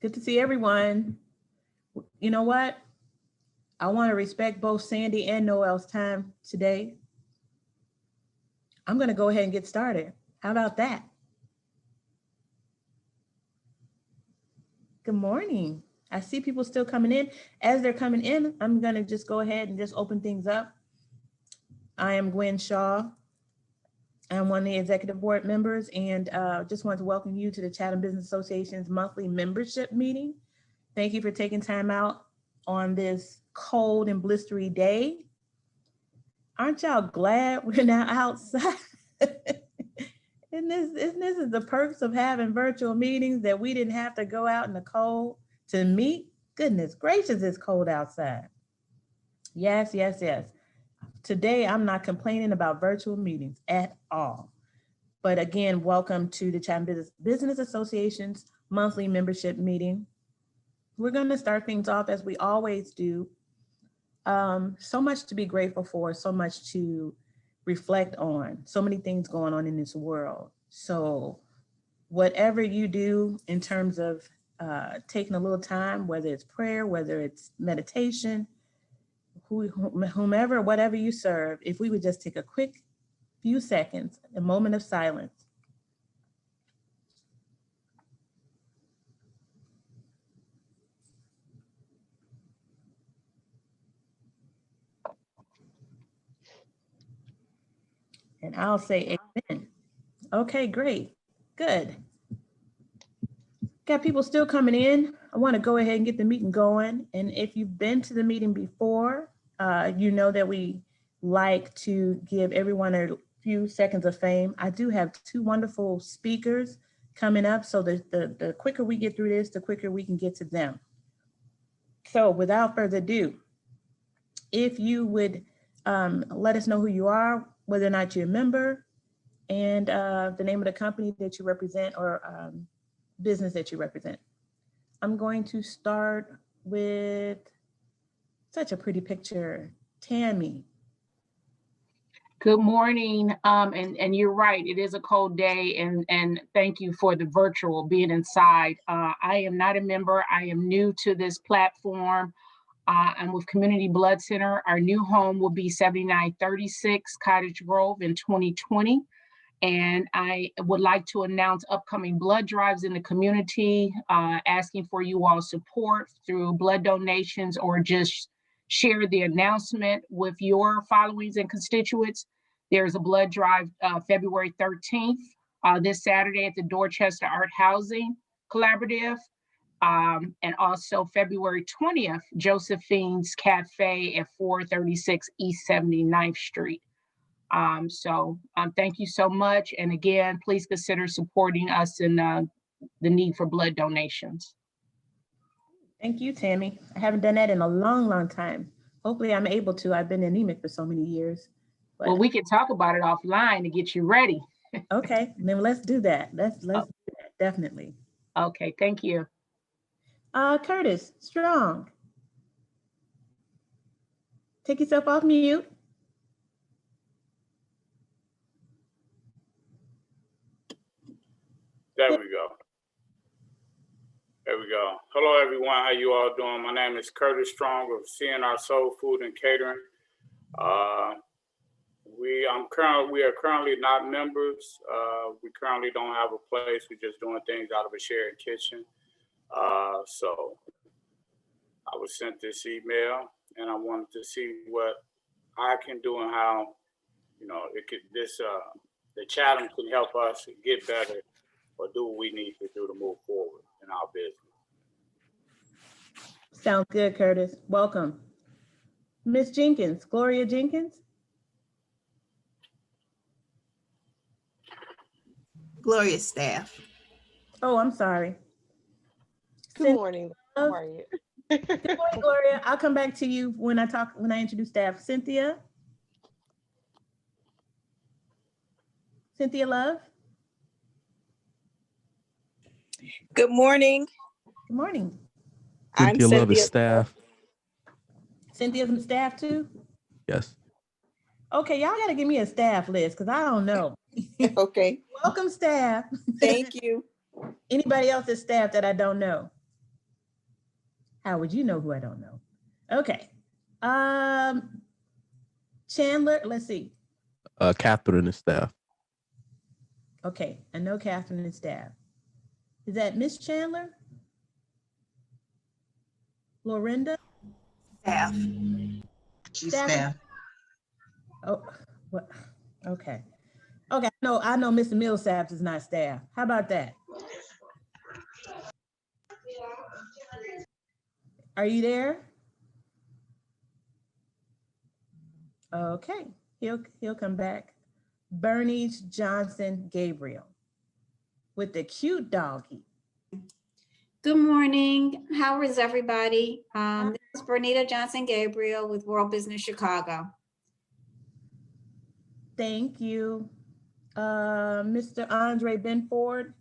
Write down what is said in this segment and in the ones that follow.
Good to see everyone. You know what? I want to respect both Sandy and Noel's time today. I'm going to go ahead and get started. How about that? Good morning. I see people still coming in. As they're coming in, I'm going to just go ahead and just open things up. I am Gwen Shaw. I'm one of the executive board members, and just want to welcome you to the Chatham Business Association's monthly membership meeting. Thank you for taking time out on this cold and blistery day. Aren't y'all glad we're now outside? And this is the perks of having virtual meetings, that we didn't have to go out in the cold to meet. Goodness gracious, it's cold outside. Yes, yes, yes. Today, I'm not complaining about virtual meetings at all. But again, welcome to the Chatham Business Association's monthly membership meeting. We're going to start things off as we always do. So much to be grateful for, so much to reflect on, so many things going on in this world. So whatever you do in terms of taking a little time, whether it's prayer, whether it's meditation, whomever, whatever you serve, if we would just take a quick few seconds, a moment of silence. And I'll say amen. Okay, great, good. Got people still coming in. I want to go ahead and get the meeting going. And if you've been to the meeting before, you know that we like to give everyone a few seconds of fame. I do have two wonderful speakers coming up, so the quicker we get through this, the quicker we can get to them. So without further ado, if you would let us know who you are, whether or not you're a member, and the name of the company that you represent, or business that you represent. I'm going to start with such a pretty picture, Tammy. Good morning, and you're right, it is a cold day, and thank you for the virtual being inside. I am not a member, I am new to this platform. I'm with Community Blood Center. Our new home will be 7936 Cottage Grove in 2020. And I would like to announce upcoming blood drives in the community, asking for you all support through blood donations, or just share the announcement with your followings and constituents. There's a blood drive February 13th, this Saturday at the Dorchester Art Housing Collaborative. And also February 20th, Josephine's Cafe at 436 East 79th Street. Thank you so much. And again, please consider supporting us in the need for blood donations. Thank you, Tammy. I haven't done that in a long, long time. Hopefully I'm able to. I've been anemic for so many years. But... Well, we can talk about it offline to get you ready. Okay, then let's do that. Let's do that, definitely. Okay, thank you. Curtis Strong. Take yourself off mute. There we go. There we go. Hello, everyone. How you all doing? My name is Curtis Strong of CNR Soul Food and Catering. We are currently not members. We currently don't have a place. We're just doing things out of a shared kitchen. So I was sent this email, and I wanted to see what I can do and how, the Chatham can help us get better, or do what we need to do to move forward in our business. Sounds good, Curtis. Welcome. Ms. Jenkins, Gloria Jenkins. Gloria staff. Oh, I'm sorry. Good morning. How are you? Good morning, Gloria. I'll come back to you when I introduce staff. Cynthia. Cynthia Love. Good morning. Good morning. Cynthia Love is staff. Cynthia's staff too? Yes. Okay, y'all gotta give me a staff list because I don't know. Okay. Welcome, staff. Thank you. Anybody else's staff that I don't know? How would you know who I don't know? Okay. Chandler, let's see. Catherine and staff. Okay, I know Catherine and staff. Is that Miss Chandler? Lorinda? Staff. She's staff. Oh, what? Okay. Okay, no, I know Mr. Millsaps is not staff. How about that? Are you there? Okay, he'll come back. Bernice Johnson Gabriel with the cute doggy. Good morning. How is everybody? This is Bernita Johnson Gabriel with World Business Chicago. Thank you. Mr. Andre Benford.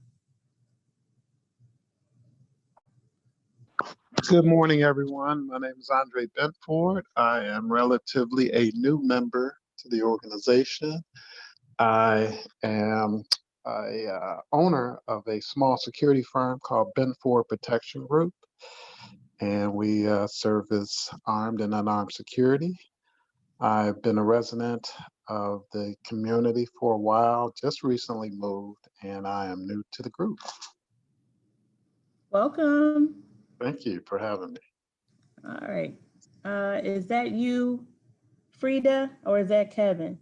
Good morning, everyone. My name is Andre Benford. I am relatively a new member to the organization. I am a owner of a small security firm called Benford Protection Group, and we service armed and unarmed security. I've been a resident of the community for a while, just recently moved, and I am new to the group. Welcome. Thank you for having me. All right. Is that you, Frida, or is that Kevin?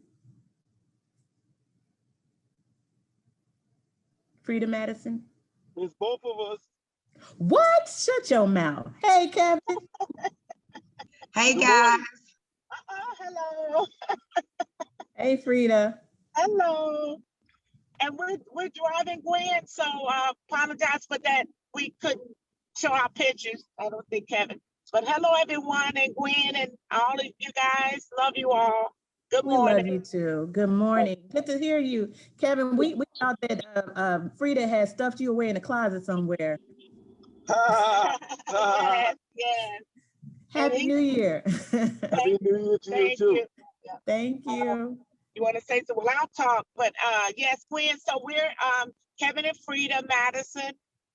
Frida Madison? It's both of us. What? Shut your mouth. Hey, Kevin. Hey, guys. Hello. Hey, Frida. Hello. And we're driving Gwen, so apologize for that. We couldn't show our pictures. I don't think Kevin. But hello, everyone, and Gwen and all of you guys. Love you all. Good morning. We love you too. Good morning. Good to hear you. Kevin, we thought that Frida had stuffed you away in a closet somewhere. Yes, yes. Happy New Year. Happy New Year to you too. Thank you. You want to say so? Well, I'll talk. But yes, Gwen. So we're Kevin and Frida Madison.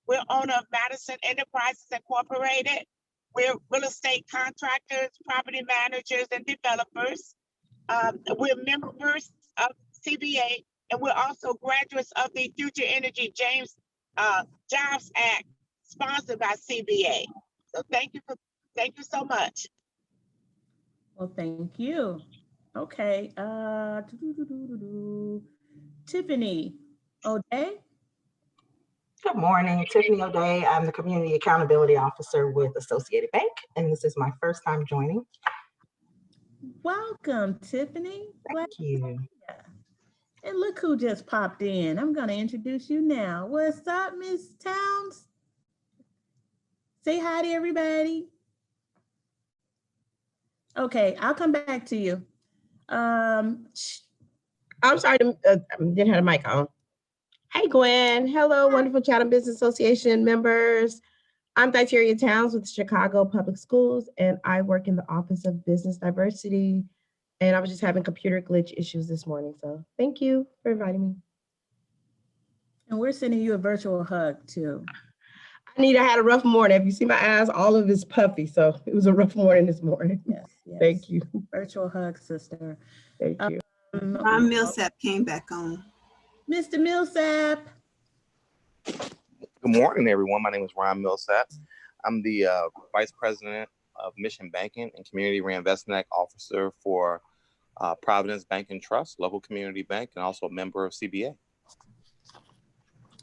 We're owner of Madison Enterprises Incorporated. We're real estate contractors, property managers, and developers. We're members of CBA, and we're also graduates of the Future Energy James Jobs Act, sponsored by CBA. So thank you so much. Well, thank you. Okay. Tiffany O'Day. Good morning, Tiffany O'Day. I'm the Community Accountability Officer with Associated Bank, and this is my first time joining. Welcome, Tiffany. Thank you. And look who just popped in. I'm going to introduce you now. What's up, Miss Towns? Say hi to everybody. Okay, I'll come back to you. I'm sorry, didn't have a mic on. Hey, Gwen. Hello, wonderful Chatham Business Association members. I'm Thyteria Towns with Chicago Public Schools, and I work in the Office of Business Diversity. And I was just having computer glitch issues this morning. So thank you for inviting me. And we're sending you a virtual hug too. I had a rough morning. If you see my eyes, all of it's puffy. So it was a rough morning this morning. Yes, yes. Thank you. Virtual hug, sister. Thank you. Ron Millsap came back on. Mr. Millsap. Good morning, everyone. My name is Ron Millsap. I'm the Vice President of Mission Banking and Community Reinvestment Act Officer for Providence Bank and Trust, local community bank, and also a member of CBA.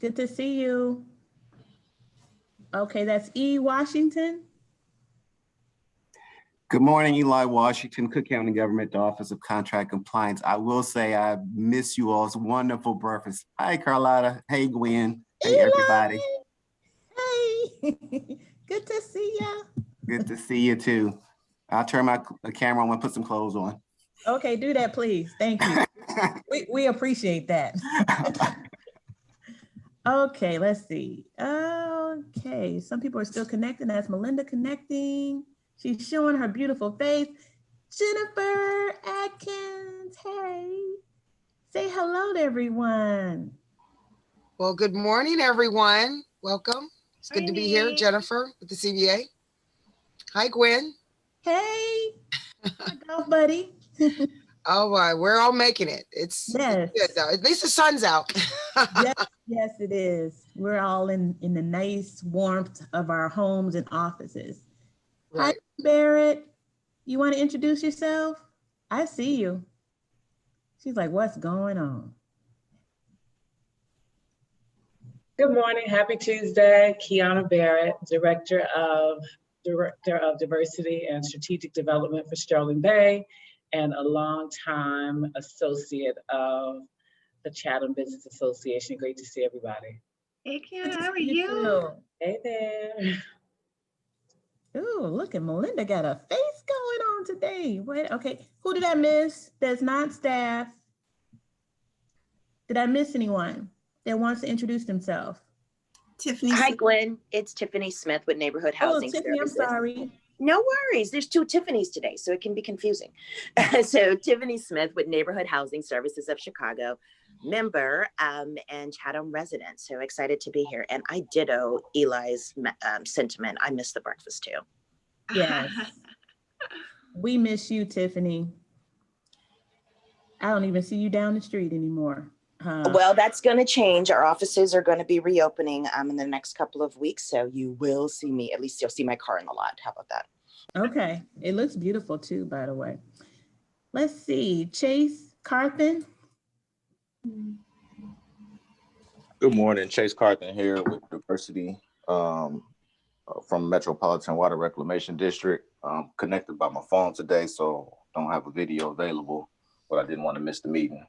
Good to see you. Okay, that's E. Washington. Good morning, Eli Washington, Cook County Government Office of Contract Compliance. I will say I miss you all's wonderful breakfast. Hi, Carlotta. Hey, Gwen. Hey, Eli. everybody. Hey, good to see you. Good to see you too. I'll turn my camera on and put some clothes on. Okay, do that, please. Thank you. we appreciate that. Okay, let's see. Okay, some people are still connecting. That's Melinda connecting. She's showing her beautiful face. Jennifer Atkins, hey. Say hello to everyone. Well, good morning, everyone. Welcome. It's good to be here. Jennifer with the CBA. Hi, Gwen. Hey, hi, golf buddy. All right, we're all making it. It's Yes. good though. At least the sun's out. Yes, yes, it is. We're all in the nice warmth of our homes and offices. Right. Hi, Barrett. You want to introduce yourself? I see you. She's like, what's going on? Good morning. Happy Tuesday. Kiana Barrett, Director of Diversity and Strategic Development for Sterling Bay, and a longtime associate of the Chatham Business Association. Great to see everybody. Hey, Kiana, how are you? Hey there. Ooh, look at Melinda got a face going on today. Wait, okay. Who did I miss? That's not staff. Did I miss anyone that wants to introduce themselves? Tiffany. Hi, Gwen. It's Tiffany Smith with Neighborhood Housing Tiffany, Services. I'm sorry. No worries. There's two Tiffany's today, so it can be confusing. So Tiffany Smith with Neighborhood Housing Services of Chicago, member and Chatham resident. So excited to be here. And I ditto Eli's sentiment. I miss the breakfast too. Yes. We miss you, Tiffany. I don't even see you down the street anymore. Well, that's going to change. Our offices are going to be reopening in the next couple of weeks. So you will see me, at least you'll see my car in the lot. How about that? Okay. It looks beautiful too, by the way. Let's see. Chase Carthen. Good morning, Chase Carthen here with Diversity from Metropolitan Water Reclamation District. I'm connected by my phone today, so don't have a video available, but I didn't want to miss the meeting.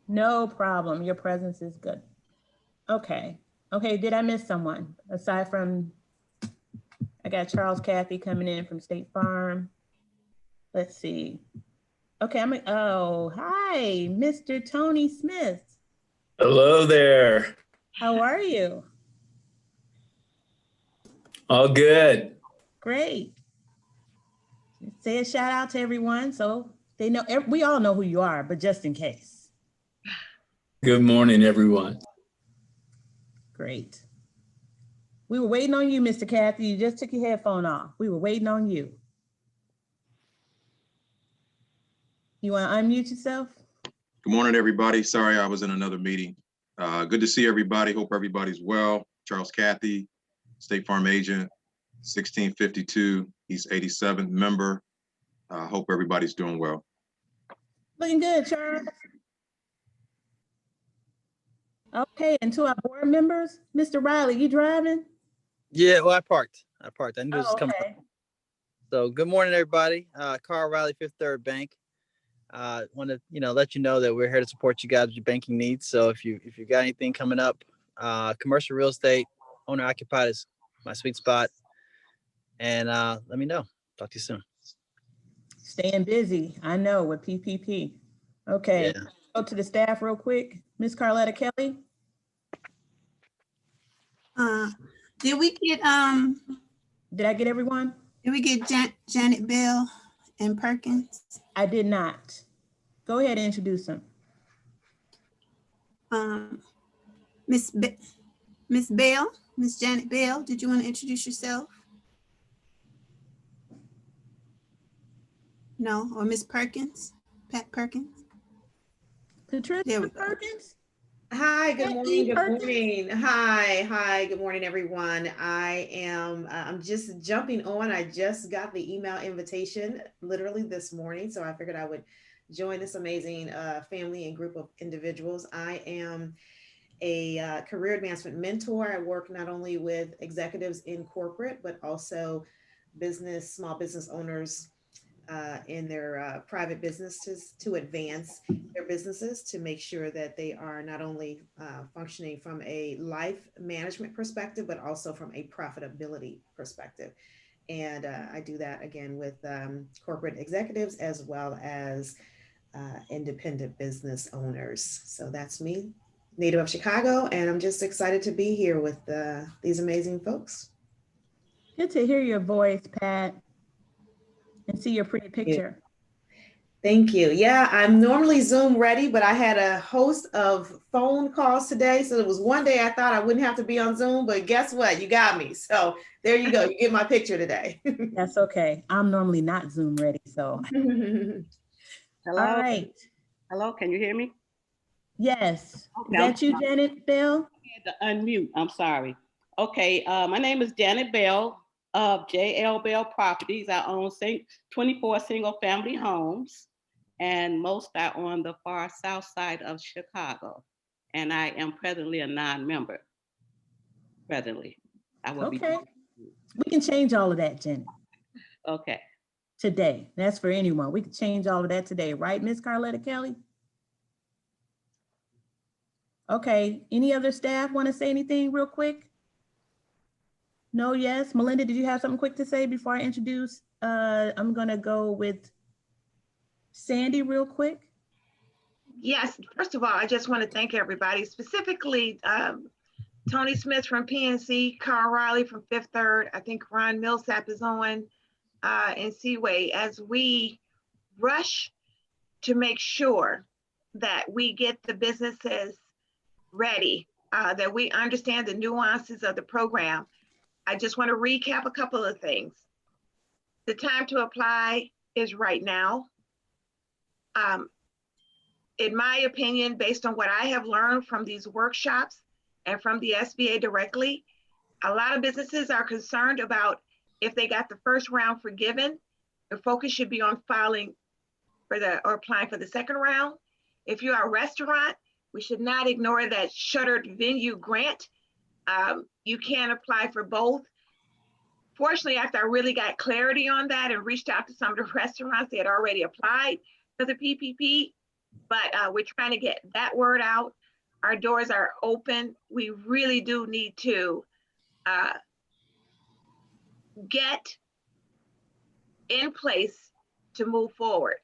No problem. Your presence is good. Okay. Okay. Did I miss someone aside from, I got Charles Cathy coming in from State Farm. Let's see. Okay. Oh, hi, Mr. Tony Smith. Hello there. How are you? All good. Great. Say a shout out to everyone so they know, we all know who you are, but just in case. Good morning, everyone. Great. We were waiting on you, Mr. Cathy. You just took your headphone off. We were waiting on you. You want to unmute yourself? Good morning, everybody. Sorry, I was in another meeting. Good to see everybody. Hope everybody's well. Charles Cathy, State Farm agent, 1652, East 87th member. Hope everybody's doing well. Looking good, Charles. Okay, and to our board members, Mr. Riley, you driving? Yeah, well, I parked. I knew this was coming okay. up. So good morning, everybody. Carl Riley, Fifth Third Bank. Want to let you know that we're here to support you guys with your banking needs. So if you got anything coming up, commercial real estate, owner occupied is my sweet spot. And let me know. Talk to you soon. Staying busy, I know, with PPP. Okay, Yeah. Go to the staff real quick. Miss Carletta Kelly. Did we get Did I get everyone? Did we get Janet Bell and Perkins? I did not. Go ahead and introduce them. Miss Bell, Miss Janet Bell, did you want to introduce yourself? No, or Miss Perkins, Pat Perkins? Patricia Perkins? Hi, good morning, good Perkins? morning. Hi, good morning, everyone. I'm just jumping on. I just got the email invitation literally this morning, so I figured I would join this amazing family and group of individuals. I am a career advancement mentor. I work not only with executives in corporate, but also small business owners in their private businesses to advance their businesses, to make sure that they are not only functioning from a life management perspective, but also from a profitability perspective. And I do that again with corporate executives as well as independent business owners. So that's me, native of Chicago, and I'm just excited to be here with these amazing folks. Good to hear your voice, Pat, and see your pretty picture. Thank you. Yeah, I'm normally Zoom ready, but I had a host of phone calls today. So it was one day I thought I wouldn't have to be on Zoom, but guess what? You got me. So there you go. You get my picture today. That's okay. I'm normally not Zoom ready, so. Hello. All right. Hello, can you hear me? Yes. Okay, Is that you, Janet Bell? I had to unmute. I'm sorry. Okay, my name is Janet Bell of JL Bell Properties. I own 24 single-family homes, and most are on the far south side of Chicago. And I am presently a non-member. Presently, I will Okay. We can change all of that, Janet. Okay. Today. That's for anyone. We can change all of that today, right, Miss Carletta Kelly? Okay. Any other staff want to say anything real quick? No, yes. Melinda, did you have something quick to say before I introduce? I'm going to go with Sandy real quick. Yes, first of all, I just want to thank everybody, specifically Tony Smith from PNC, Carl Riley from Fifth Third. I think Ron Millsap is on, and Seaway, as we rush to make sure that we get the businesses ready, that we understand the nuances of the program. I just want to recap a couple of things. The time to apply is right now. In my opinion, based on what I have learned from these workshops and from the SBA directly, a lot of businesses are concerned about if they got the first round forgiven, the focus should be on filing for or applying for the second round. If you're a restaurant, we should not ignore that shuttered venue grant. You can apply for both. Fortunately, after I really got clarity on that and reached out to some of the restaurants, they had already applied for the PPP, but we're trying to get that word out. Our doors are open. We really do need to get in place to move forward.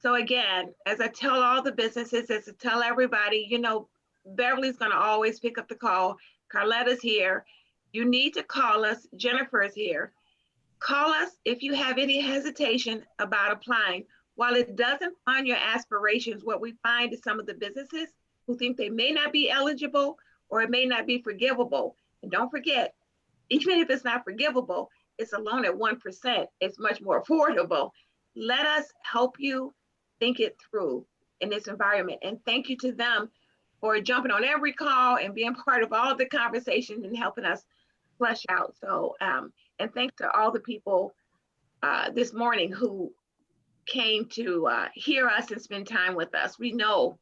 So again, as I tell all the businesses, as I tell everybody, you know, Beverly's gonna always pick up the call. Carletta's here. You need to call us. Jennifer is here. Call us if you have any hesitation about applying. While it doesn't fund your aspirations, what we find is some of the businesses who think they may not be eligible or it may not be forgivable. And don't forget, even if it's not forgivable, it's a loan at 1%. It's much more affordable. Let us help you think it through in this environment. And thank you to them for jumping on every call and being part of all the conversations and helping us flesh out. So, and thanks to all the people this morning who came to hear us and spend time with us. We know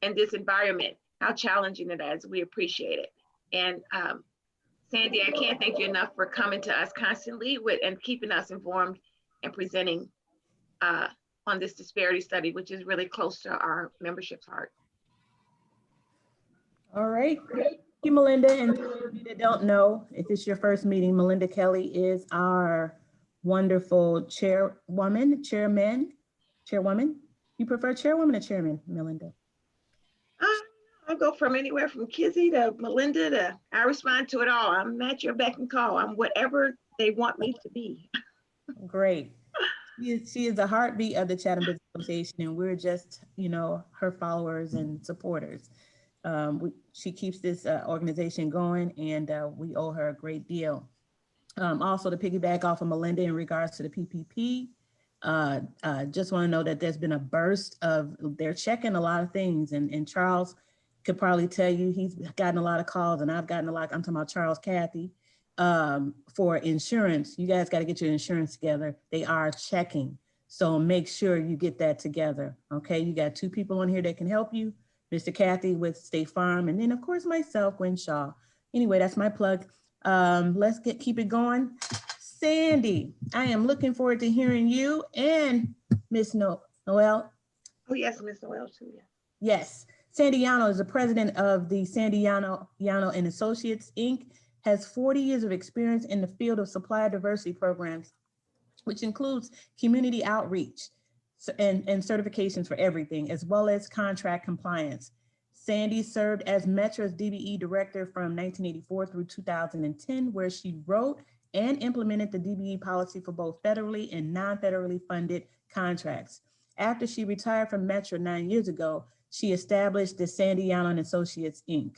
in this environment how challenging it is. We appreciate it. And Sandy, I can't thank you enough for coming to us constantly and keeping us informed and presenting on this disparity study, which is really close to our membership's heart. All right. Thank you, Melinda. And for those of you that don't know, if it's your first meeting, Melinda Kelly is our wonderful chairwoman. You prefer chairwoman or chairman, Melinda? I'll go from anywhere from Kizzy to Melinda to, I respond to it all. I'm at your beck and call. I'm whatever they want me to be. Great. She is the heartbeat of the Chatham Business Association, and we're just, you know, her followers and supporters. She keeps this organization going, and we owe her a great deal. Also, to piggyback off of Melinda in regards to the PPP, just want to know that there's been a burst of, they're checking a lot of things, and Charles could probably tell you he's gotten a lot of calls, and I've gotten a lot. I'm talking about Charles Cathy for insurance. You guys got to get your insurance together. They are checking, so make sure you get that together. Okay, you got two people on here that can help you. Mr. Cathy with State Farm, and then of course myself, Gwen Shaw. Anyway, that's my plug. Let's keep it going. Sandy, I am looking forward to hearing you and Miss Noel. Oh yes, Miss Noel too. Yeah. Yes, Sandy Yano is the president of the Sandy Yano and Associates Inc. Has 40 years of experience in the field of supplier diversity programs, which includes community outreach and certifications for everything, as well as contract compliance. Sandy served as Metra's DBE director from 1984 through 2010, where she wrote and implemented the DBE policy for both federally and non-federally funded contracts. After she retired from Metro 9 years ago, she established the Sandy Allen Associates, Inc.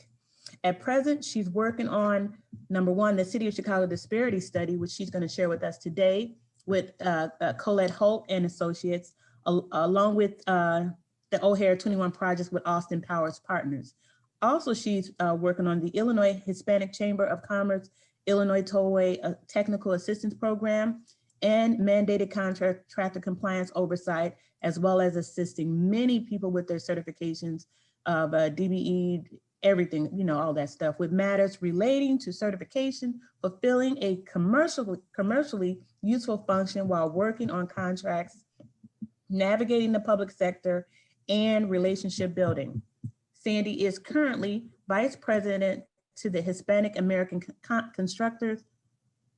At present, she's working on, number one, the City of Chicago Disparity Study, which she's going to share with us today with Colette Holt and Associates, along with the O'Hare 21 projects with Austin Powers Partners. Also, she's working on the Illinois Hispanic Chamber of Commerce, Illinois Tollway Technical Assistance Program, and mandated contractor compliance oversight, as well as assisting many people with their certifications of DBE, everything, you know, all that stuff with matters relating to certification, fulfilling a commercially useful function while working on contracts, navigating the public sector, and relationship building. Sandy is currently Vice President to the Hispanic American Constructors,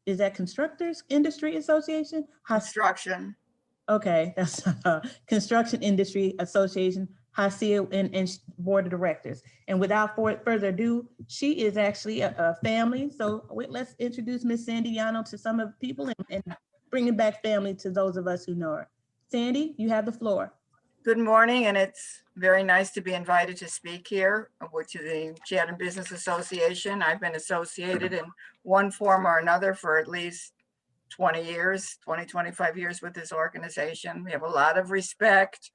is that Constructors Industry Association? Construction. Okay, that's Construction Industry Association, HACIA, and Board of Directors. And without further ado, she is actually a family. So let's introduce Miss Sandy Llano to some of the people and bringing back family to those of us who know her. Sandy, you have the floor. Good morning, and it's very nice to be invited to speak here to the Chatham Business Association. I've been associated in one form or another for at least 20 years, 25 years with this organization. We have a lot of respect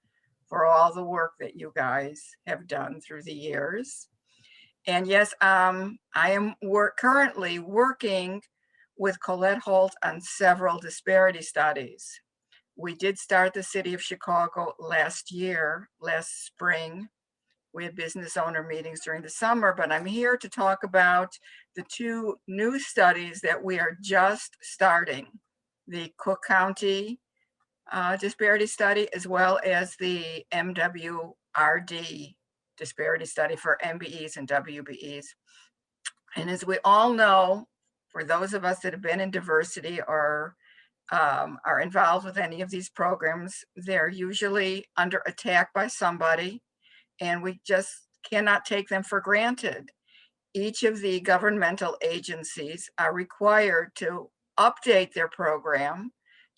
for all the work that you guys have done through the years. And yes, I am currently working with Colette Holt on several disparity studies. We did start the City of Chicago last spring. We had business owner meetings during the summer, but I'm here to talk about the two new studies that we are just starting, the Cook County disparity study, as well as the MWRD disparity study for MBEs and WBEs. And as we all know, for those of us that have been in diversity or are involved with any of these programs, they're usually under attack by somebody, and we just cannot take them for granted. Each of the governmental agencies are required to update their program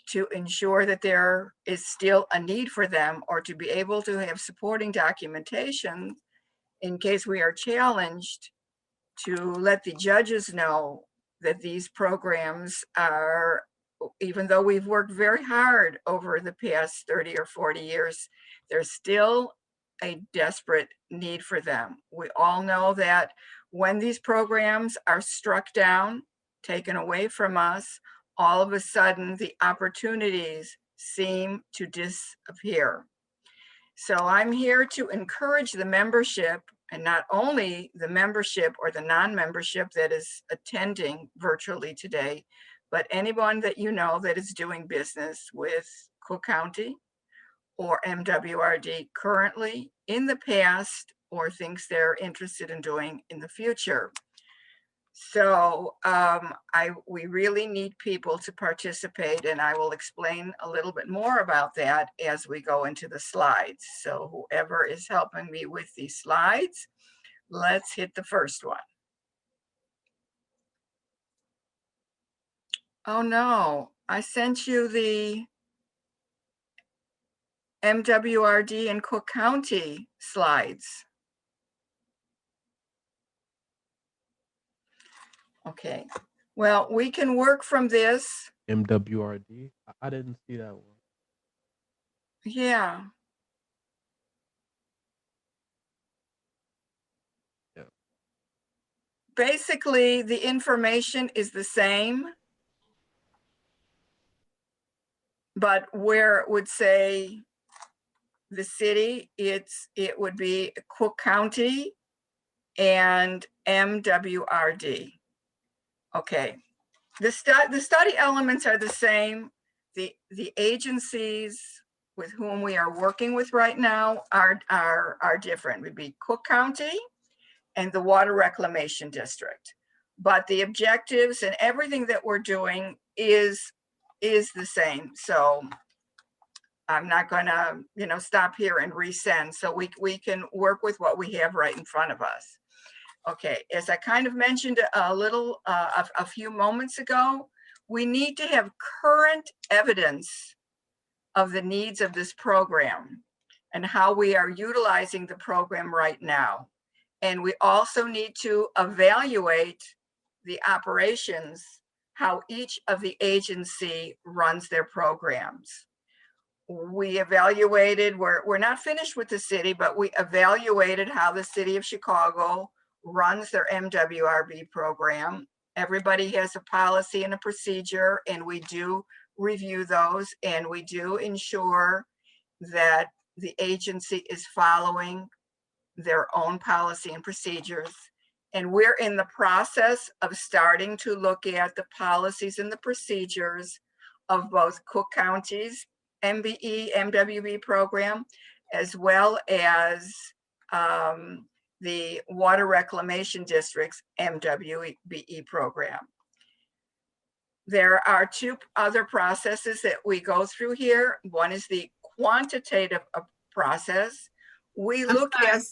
to ensure that there is still a need for them, or to be able to have supporting documentation in case we are challenged, to let the judges know that these programs are, even though we've worked very hard over the past 30 or 40 years, there's still a desperate need for them. We all know that when these programs are struck down, taken away from us, all of a sudden the opportunities seem to disappear. So I'm here to encourage the membership, and not only the membership or the non-membership that is attending virtually today, but anyone that you know that is doing business with Cook County or MWRD currently, in the past, or thinks they're interested in doing in the future. So we really need people to participate, and I will explain a little bit more about that as we go into the slides. So whoever is helping me with these slides, let's hit the first one. Oh no, I sent you the MWRD and Cook County slides. Okay, well, we can work from this. MWRD? I didn't see that one. Yeah. Yeah. Basically, the information is the same, but where it would say the city, it would be Cook County and MWRD. Okay, the study elements are the same. The agencies with whom we are working with right now are different. Would be Cook County and the Water Reclamation District. But the objectives and everything that we're doing is the same. So I'm not gonna, stop here and resend. So we can work with what we have right in front of us. Okay, as I kind of mentioned a few moments ago, we need to have current evidence of the needs of this program and how we are utilizing the program right now. And we also need to evaluate the operations, how each of the agency runs their programs. We evaluated, we're not finished with the city, but we evaluated how the city of Chicago runs their MWRB program. Everybody has a policy and a procedure, and we do review those, and we do ensure that the agency is following their own policy and procedures. And we're in the process of starting to look at the policies and the procedures of both Cook County's MBE, MWB program, as well as the Water Reclamation District's MWBE program. There are two other processes that we go through here. One is the quantitative process. We look at,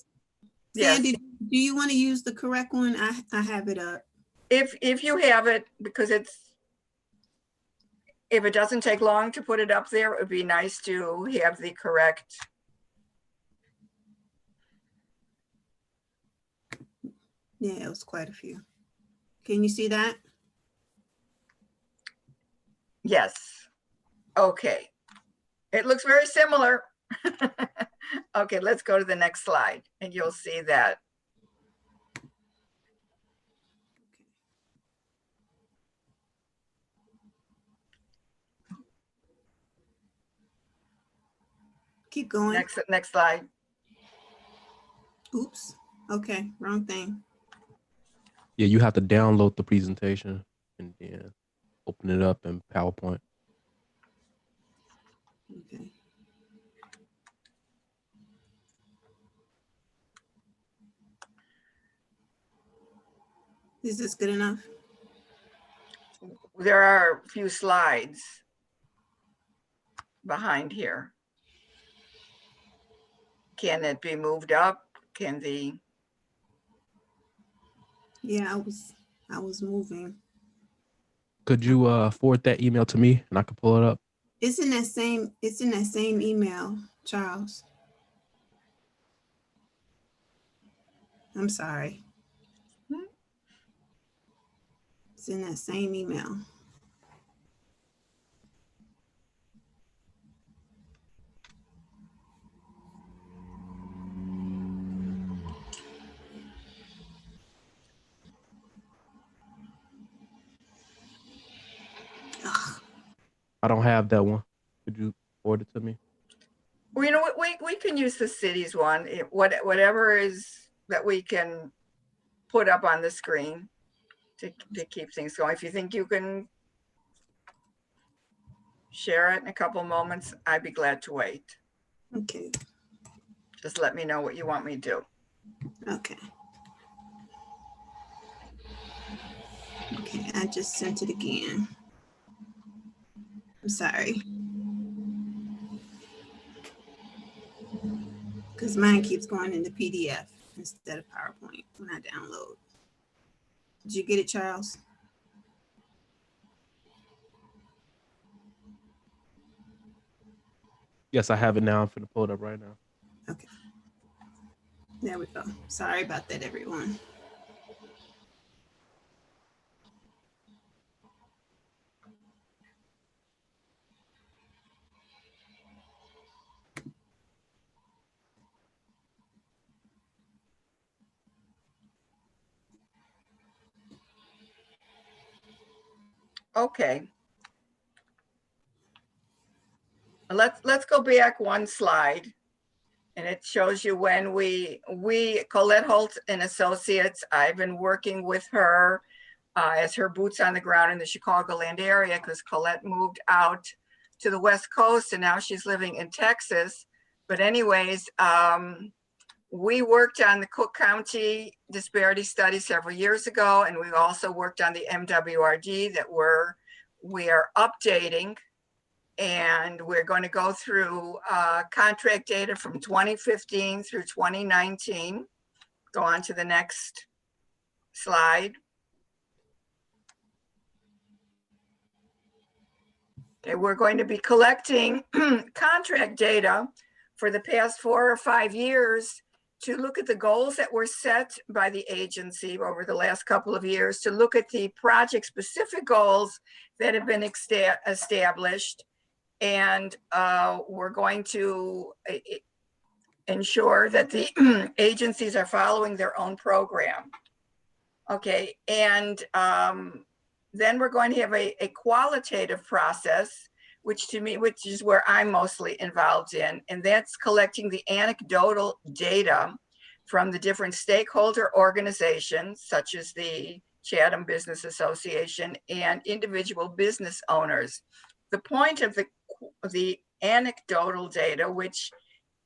Sandy, yes, do you want to use the correct one? I have it up. if you have it, because if it doesn't take long to put it up there, it would be nice to have the correct. Yeah, it was quite a few. Can you see that? Yes. Okay. It looks very similar. Okay, let's go to the next slide and you'll see that. Keep going. Next slide. Oops. Okay, wrong thing. Yeah, you have to download the presentation and then open it up in PowerPoint. Okay. Is this good enough? There are a few slides behind here. Can it be moved up? Can the... Yeah, I was moving. Could you forward that email to me and I can pull it up? It's in that same email, Charles. I'm sorry. It's in that same email. I don't have that one. Could you forward it to me? Well, you know what, we can use the city's one, whatever is that we can put up on the screen to keep things going. If you think you can share it in a couple moments, I'd be glad to wait. Okay. Just let me know what you want me to do. Okay. Okay, I just sent it again. I'm sorry. Because mine keeps going into PDF instead of PowerPoint when I download. Did you get it, Charles? Yes, I have it now. I'm going to pull it up right now. Okay. There we go. Sorry about that, everyone. Okay. Let's go back one slide. And it shows you when we Colette Holt and Associates, I've been working with her as her boots on the ground in the Chicagoland area, because Colette moved out to the West Coast and now she's living in Texas. But anyways, we worked on the Cook County disparity study several years ago, and we also worked on the MWRD that we are updating. And we're going to go through contract data from 2015 through 2019. Go on to the next slide. Okay, we're going to be collecting contract data for the past 4 or 5 years to look at the goals that were set by the agency over the last couple of years, to look at the project-specific goals that have been established. And we're going to ensure that the agencies are following their own program. Okay, and then we're going to have a qualitative process, which is where I'm mostly involved in, and that's collecting the anecdotal data from the different stakeholder organizations, such as the Chatham Business Association and individual business owners. The point of the anecdotal data, which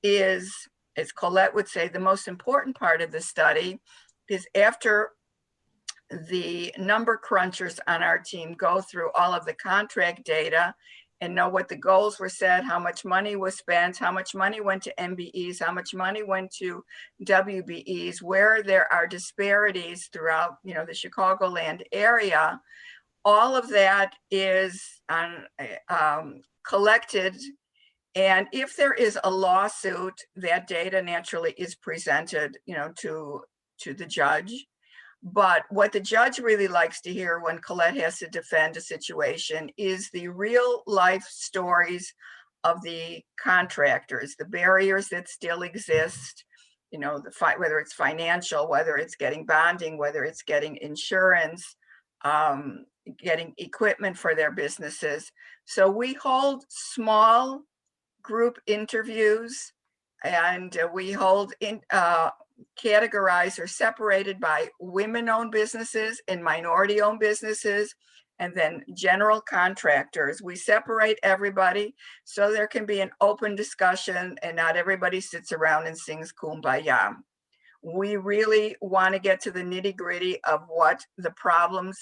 is, as Colette would say, the most important part of the study, is after the number crunchers on our team go through all of the contract data and know what the goals were set, how much money was spent, how much money went to MBEs, how much money went to WBEs, where there are disparities throughout, the Chicagoland area. All of that is collected. And if there is a lawsuit, that data naturally is presented, to the judge. But what the judge really likes to hear when Colette has to defend a situation is the real life stories of the contractors, the barriers that still exist, whether it's financial, whether it's getting bonding, whether it's getting insurance, getting equipment for their businesses. So we hold small group interviews, and we hold categorized or separated by women-owned businesses and minority-owned businesses, and then general contractors. We separate everybody so there can be an open discussion and not everybody sits around and sings Kumbaya. We really want to get to the nitty-gritty of what the problems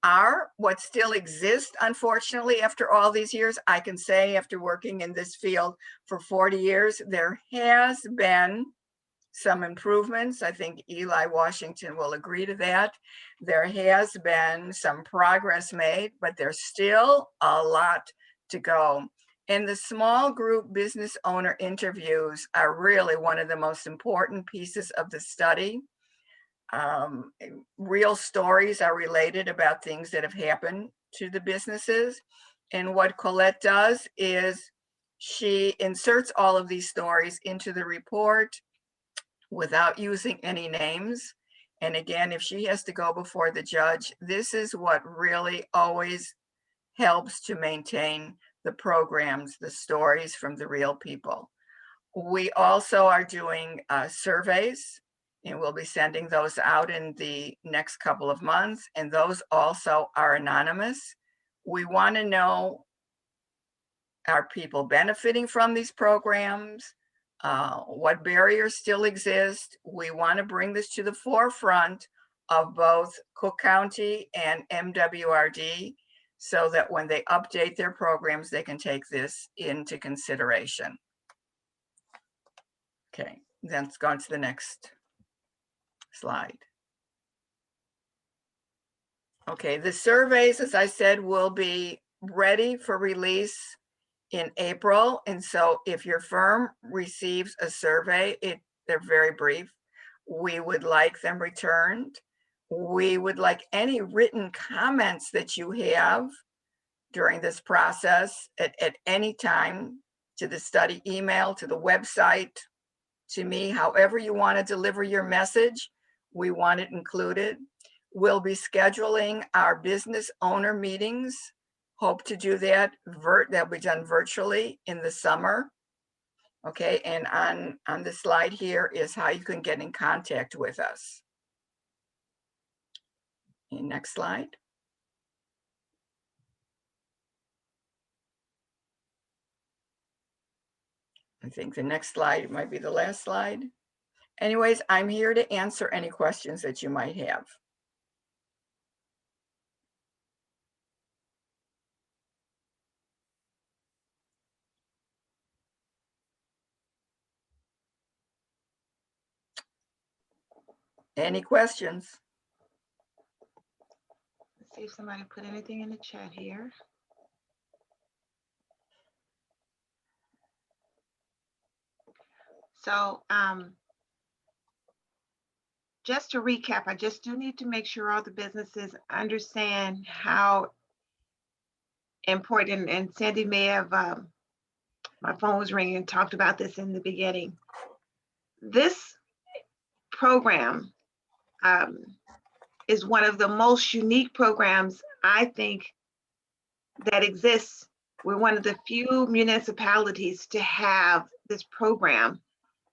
are, what still exists. Unfortunately, after all these years, I can say after working in this field for 40 years, there has been some improvements. I think Eli Washington will agree to that. There has been some progress made, but there's still a lot to go. And the small group business owner interviews are really one of the most important pieces of the study. Real stories are related about things that have happened to the businesses. And what Colette does is she inserts all of these stories into the report without using any names. And again, if she has to go before the judge, this is what really always helps to maintain the programs, the stories from the real people. We also are doing surveys, and we'll be sending those out in the next couple of months, and those also are anonymous. We want to know, are people benefiting from these programs? What barriers still exist? We want to bring this to the forefront of both Cook County and MWRD so that when they update their programs, they can take this into consideration. Okay, then let's go on to the next slide. Okay, the surveys, as I said, will be ready for release in April. And so if your firm receives a survey, they're very brief. We would like them returned. We would like any written comments that you have during this process at any time, to the study email, to the website, to me, however you want to deliver your message, we want it included. We'll be scheduling our business owner meetings. Hope to do that. That'll be done virtually in the summer. Okay, and on the slide here is how you can get in contact with us. Okay, next slide. I think the next slide might be the last slide. Anyways, I'm here to answer any questions that you might have. Any questions? Let's see if somebody put anything in the chat here. So just to recap, I just do need to make sure all the businesses understand how important, and Sandy may have, my phone was ringing and talked about this in the beginning. This program is one of the most unique programs, I think, that exists. We're one of the few municipalities to have this program.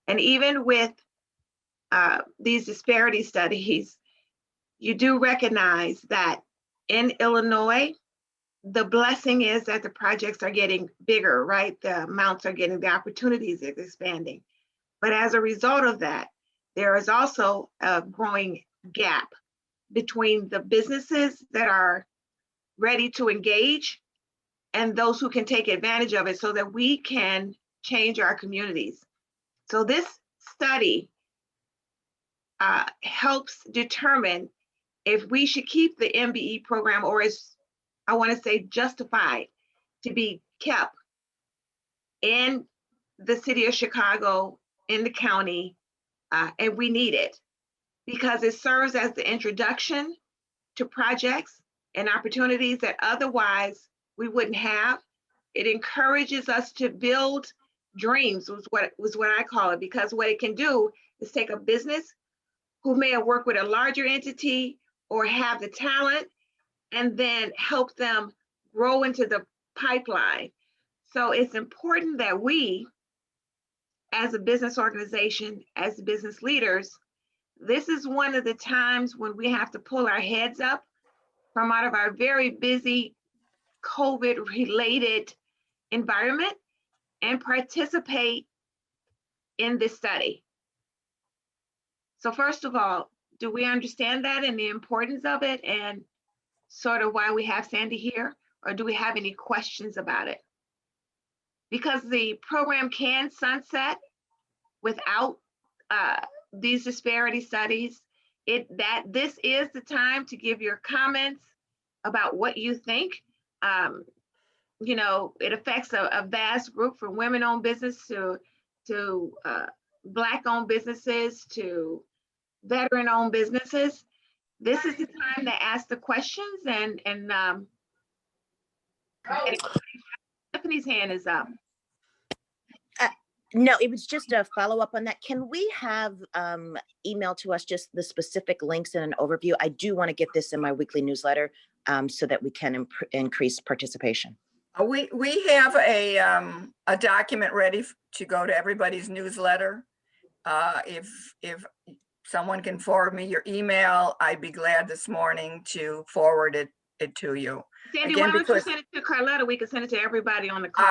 And even with these disparity studies, you do recognize that in Illinois, the blessing is that the projects are getting bigger, right? The amounts are getting, the opportunities are expanding. But as a result of that, there is also a growing gap between the businesses that are ready to engage and those who can take advantage of it so that we can change our communities. So this study helps determine if we should keep the MBE program, or is, I want to say, justified to be kept in the city of Chicago, in the county, and we need it because it serves as the introduction to projects and opportunities that otherwise we wouldn't have. It encourages us to build dreams, was what I call it, because what it can do is take a business who may have worked with a larger entity or have the talent and then help them grow into the pipeline. So it's important that we, as a business organization, as business leaders, this is one of the times when we have to pull our heads up from out of our very busy COVID-related environment and participate in this study. So first of all, do we understand that and the importance of it and sort of why we have Sandy here? Or do we have any questions about it? Because the program can sunset without these disparity studies, this is the time to give your comments about what you think. You know, it affects a vast group, from women-owned business to Black-owned businesses to veteran-owned businesses. This is the time to ask the questions, and Stephanie's hand is up. No, it was just a follow-up on that. Can we have email to us just the specific links and an overview? I do want to get this in my weekly newsletter so that we can increase participation. We have a document ready to go to everybody's newsletter. If someone can forward me your email, I'd be glad this morning to forward it to you. Sandy, Again, why don't you because send it to Carletta? We can send it to everybody on the call.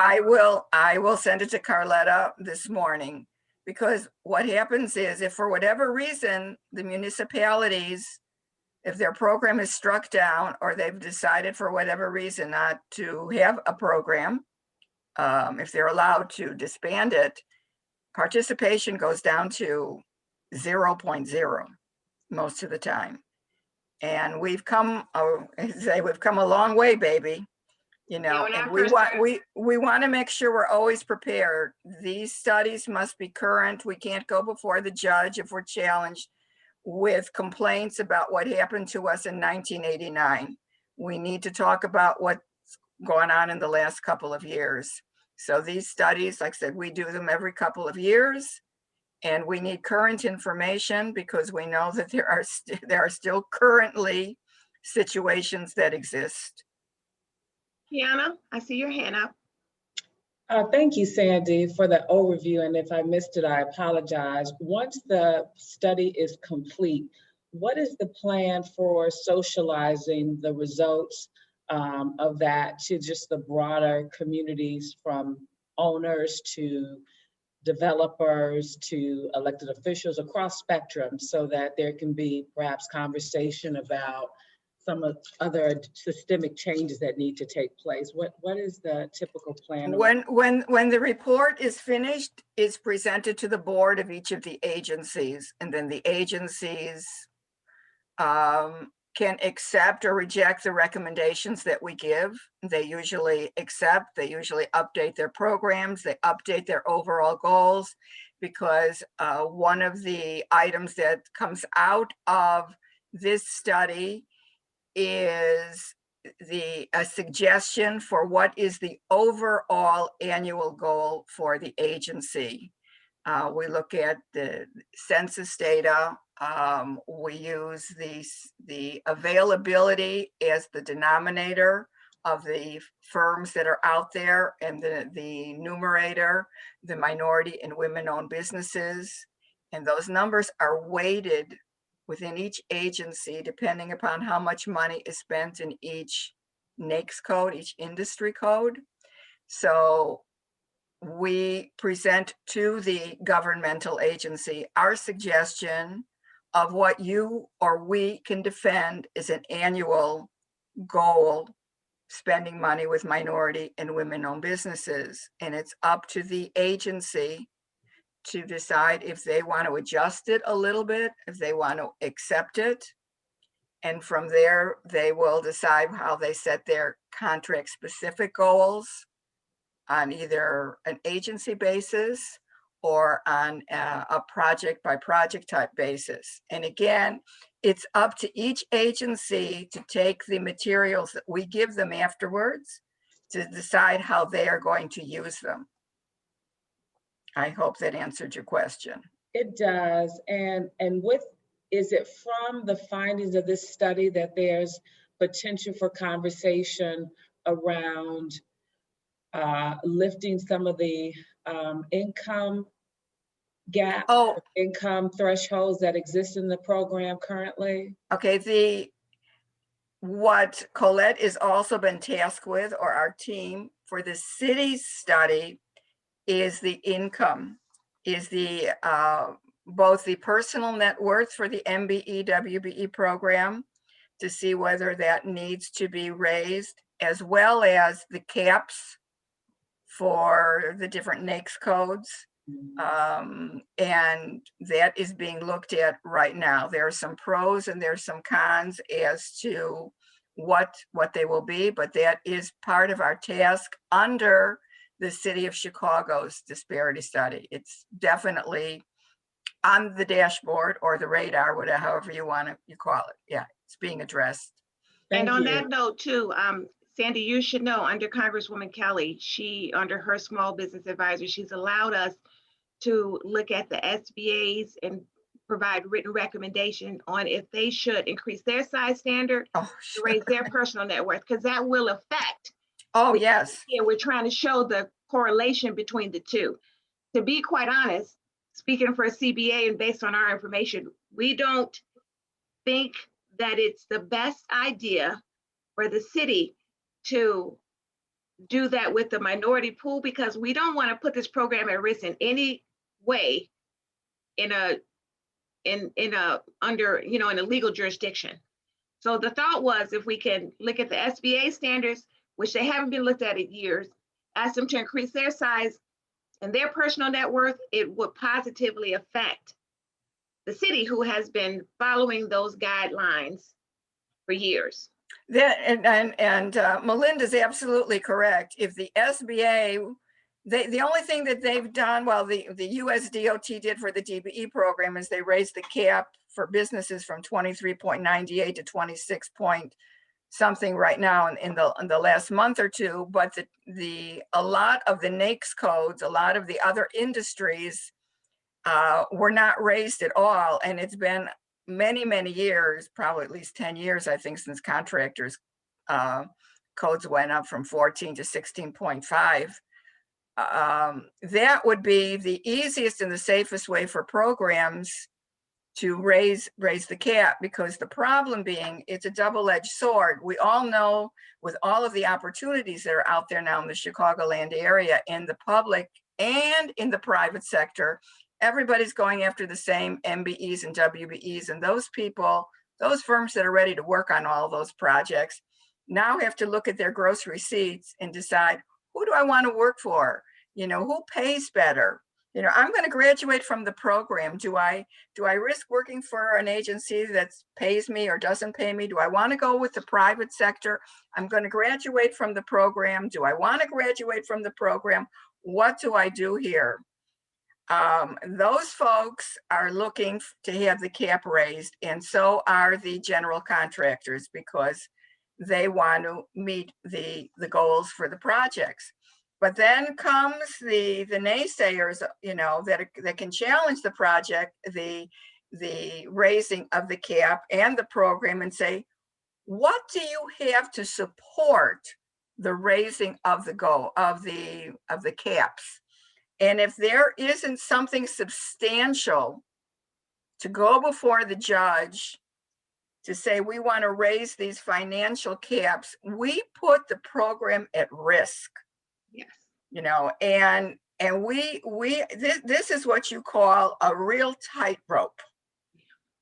I will send it to Carletta this morning, because what happens is, if for whatever reason the municipalities, if their program is struck down or they've decided for whatever reason not to have a program, if they're allowed to disband it, participation goes down to 0.0 most of the time. And we've come a long way, baby. You know, and we want to make sure we're always prepared. These studies must be current. We can't go before the judge if we're challenged with complaints about what happened to us in 1989. We need to talk about what's going on in the last couple of years. So these studies, like I said, we do them every couple of years. And we need current information because we know that there are still currently situations that exist. Kiana, I see your hand up. Thank you, Sandy, for the overview. And if I missed it, I apologize. Once the study is complete, what is the plan for socializing the results of that to just the broader communities, from owners to developers to elected officials across spectrum, so that there can be perhaps conversation about some of other systemic changes that need to take place? What is the typical plan? When the report is finished, it's presented to the board of each of the agencies, and then the agencies can accept or reject the recommendations that we give. They usually accept, they usually update their programs, they update their overall goals, because one of the items that comes out of this study is a suggestion for what is the overall annual goal for the agency. We look at the census data. We use the availability as the denominator of the firms that are out there, and the numerator, the minority and women-owned businesses. And those numbers are weighted within each agency depending upon how much money is spent in each NAICS code, each industry code. So we present to the governmental agency our suggestion of what you or we can defend as an annual goal, spending money with minority and women-owned businesses. And it's up to the agency to decide if they want to adjust it a little bit, if they want to accept it. And from there, they will decide how they set their contract-specific goals on either an agency basis or on a project by project type basis. And again, it's up to each agency to take the materials that we give them afterwards to decide how they are going to use them. I hope that answered your question. It does. And is it from the findings of this study that there's potential for conversation around lifting some of the income gap, income thresholds that exist in the program currently? Okay, what Colette has also been tasked with, or our team for the city's study, is the income, is the both the personal net worth for the MBE WBE program to see whether that needs to be raised, as well as the caps for the different NAICS codes. And that is being looked at right now. There are some pros and there's some cons as to what they will be, but that is part of our task under the City of Chicago's disparity study. It's definitely on the dashboard or the radar, whatever, however you call it. Yeah, it's being addressed. And on that note too, Sandy, you should know under Congresswoman Kelly, under her small business advisor, she's allowed us to look at the SBAs and provide written recommendation on if they should increase their size standard to raise their personal net worth, because that will affect. Oh, yes. Yeah, we're trying to show the correlation between the two. To be quite honest, speaking for a CBA and based on our information, we don't think that it's the best idea for the city to do that with the minority pool, because we don't want to put this program at risk in any way in a legal jurisdiction. So the thought was, if we can look at the SBA standards, which they haven't been looked at in years, ask them to increase their size and their personal net worth, it would positively affect the city, who has been following those guidelines for years. Melinda's absolutely correct. If the SBA, the only thing that they've done, well, the US DOT did for the DBE program, is they raised the cap for businesses from 23.98 to 26 point something right now in the last month or two. But a lot of the NAICS codes, a lot of the other industries were not raised at all. And it's been many, many years, probably at least 10 years, I think, since contractors codes went up from 14 to 16.5. That would be the easiest and the safest way for programs to raise the cap, because the problem being, it's a double-edged sword. We all know, with all of the opportunities that are out there now in the Chicagoland area, in the public and in the private sector, everybody's going after the same MBEs and WBEs, and those people, those firms that are ready to work on all those projects now have to look at their gross receipts and decide, who do I want to work for? Who pays better? I'm going to graduate from the program. Do I risk working for an agency that pays me or doesn't pay me? Do I want to go with the private sector? I'm going to graduate from the program. Do I want to graduate from the program? What do I do here? Those folks are looking to have the cap raised, and so are the general contractors, because they want to meet the goals for the projects. But then comes the naysayers, you know, that can challenge the project, the raising of the cap and the program, and say, what do you have to support the raising of the goal of the caps? And if there isn't something substantial to go before the judge to say we want to raise these financial caps, we put the program at risk. Yes. You know, and this is what you call a real tightrope.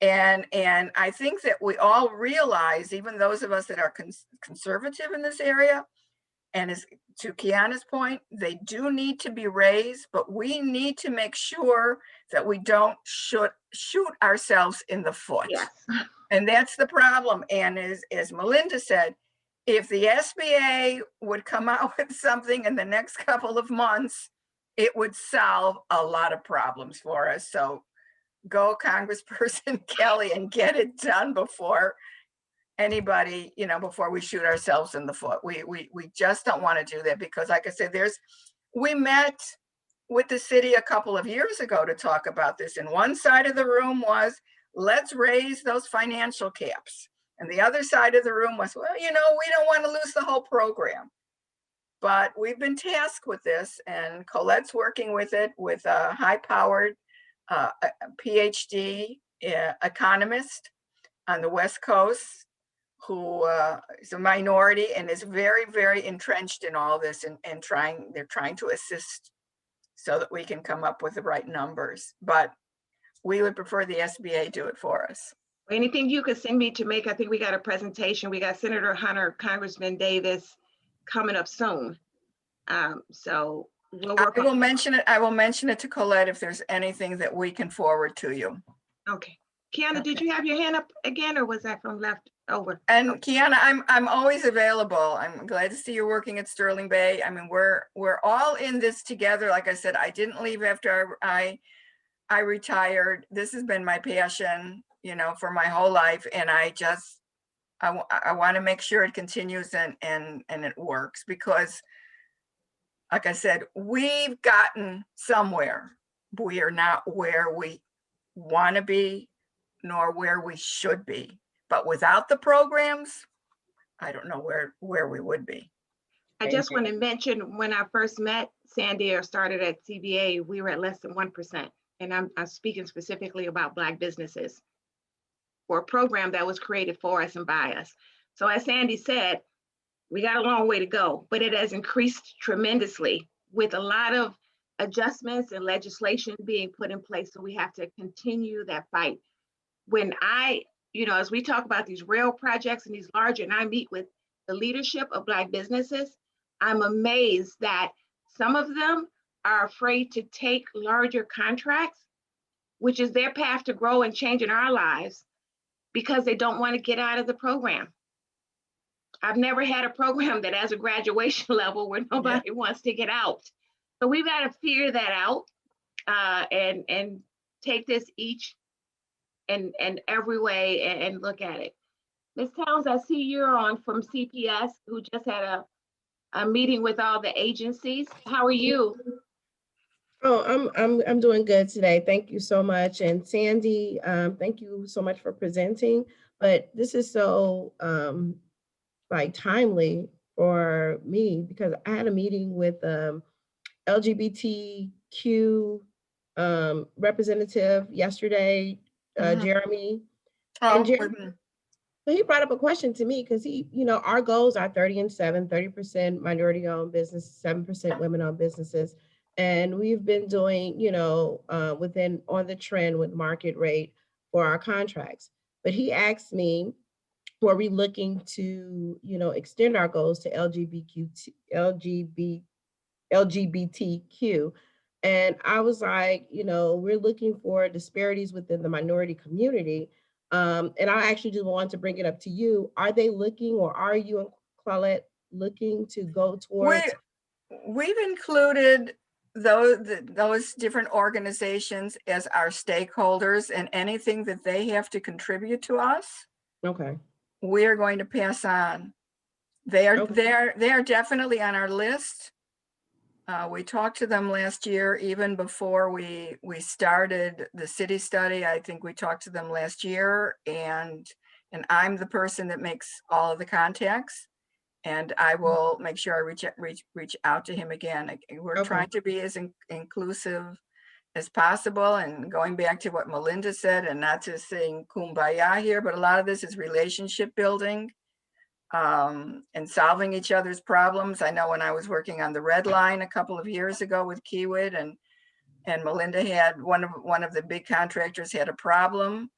And I think that we all realize, even those of us that are conservative in this area, and as to Kiana's point, they do need to be raised, but we need to make sure that we don't shoot ourselves in the foot. Yes. And that's the problem. And as Melinda said, if the SBA would come out with something in the next couple of months, it would solve a lot of problems for us. So go Congressperson Kelly and get it done before anybody, you know, before we shoot ourselves in the foot. We just don't want to do that, because like I said, we met with the city a couple of years ago to talk about this. And one side of the room was, let's raise those financial caps. And the other side of the room was, well, you know, we don't want to lose the whole program. But we've been tasked with this, and Colette's working with it with a high-powered PhD economist on the West Coast, who is a minority and is very, very entrenched in all this, and they're trying to assist so that we can come up with the right numbers. But we would prefer the SBA do it for us. Anything you could send me to make, I think we got a presentation. We got Senator Hunter, Congressman Davis coming up soon. So we'll work I will mention it to Colette if there's anything that we can forward to you. Okay. Kiana, did you have your hand up again, or was that from left over? And Kiana, I'm always available. I'm glad to see you're working at Sterling Bay. I mean, we're all in this together. Like I said, I didn't leave after I retired. This has been my passion, you know, for my whole life. And I want to make sure it continues and it works, because like I said, we've gotten somewhere. We are not where we want to be, nor where we should be. But without the programs, I don't know where we would be. I just want to mention, when I first met Sandy or started at CBA, we were at less than 1%. And I'm speaking specifically about Black businesses, for a program that was created for us and by us. So as Sandy said, we got a long way to go, but it has increased tremendously with a lot of adjustments and legislation being put in place. So we have to continue that fight. When as we talk about these rail projects and these larger, and I meet with the leadership of Black businesses, I'm amazed that some of them are afraid to take larger contracts, which is their path to grow and change in our lives, because they don't want to get out of the program. I've never had a program that has a graduation level where nobody wants to get out. So we've got to figure that out and take this each and every way and look at it. Ms. Towns, I see you're on from CPS, who just had a meeting with all the agencies. How are you? Oh, I'm doing good today. Thank you so much. And Sandy, thank you so much for presenting. But this is so timely for me, because I had a meeting with LGBTQ representative yesterday, Jeremy. And Jeremy, so he brought up a question to me, because our goals are 30 and 7, 30% minority owned business, 7% women owned businesses. And we've been doing, on the trend with market rate for our contracts. But he asked me, were we looking to, extend our goals to LGBTQ? And I was like, we're looking for disparities within the minority community. And I actually just want to bring it up to you. Are they looking, or are you and Claudette looking to go towards? We've included those different organizations as our stakeholders, and anything that they have to contribute to us, Okay. we are going to pass on. They are Okay. they are definitely on our list. We talked to them last year, even before we started the city study. I think we talked to them last year, and I'm the person that makes all of the contacts. And I will make sure I reach out to him again. We're Okay. trying to be as inclusive as possible, and going back to what Melinda said, and not to sing kumbaya here, but a lot of this is relationship building, and solving each other's problems. I know when I was working on the Red Line a couple of years ago with Kiewit, and Melinda had one of the big contractors had a problem.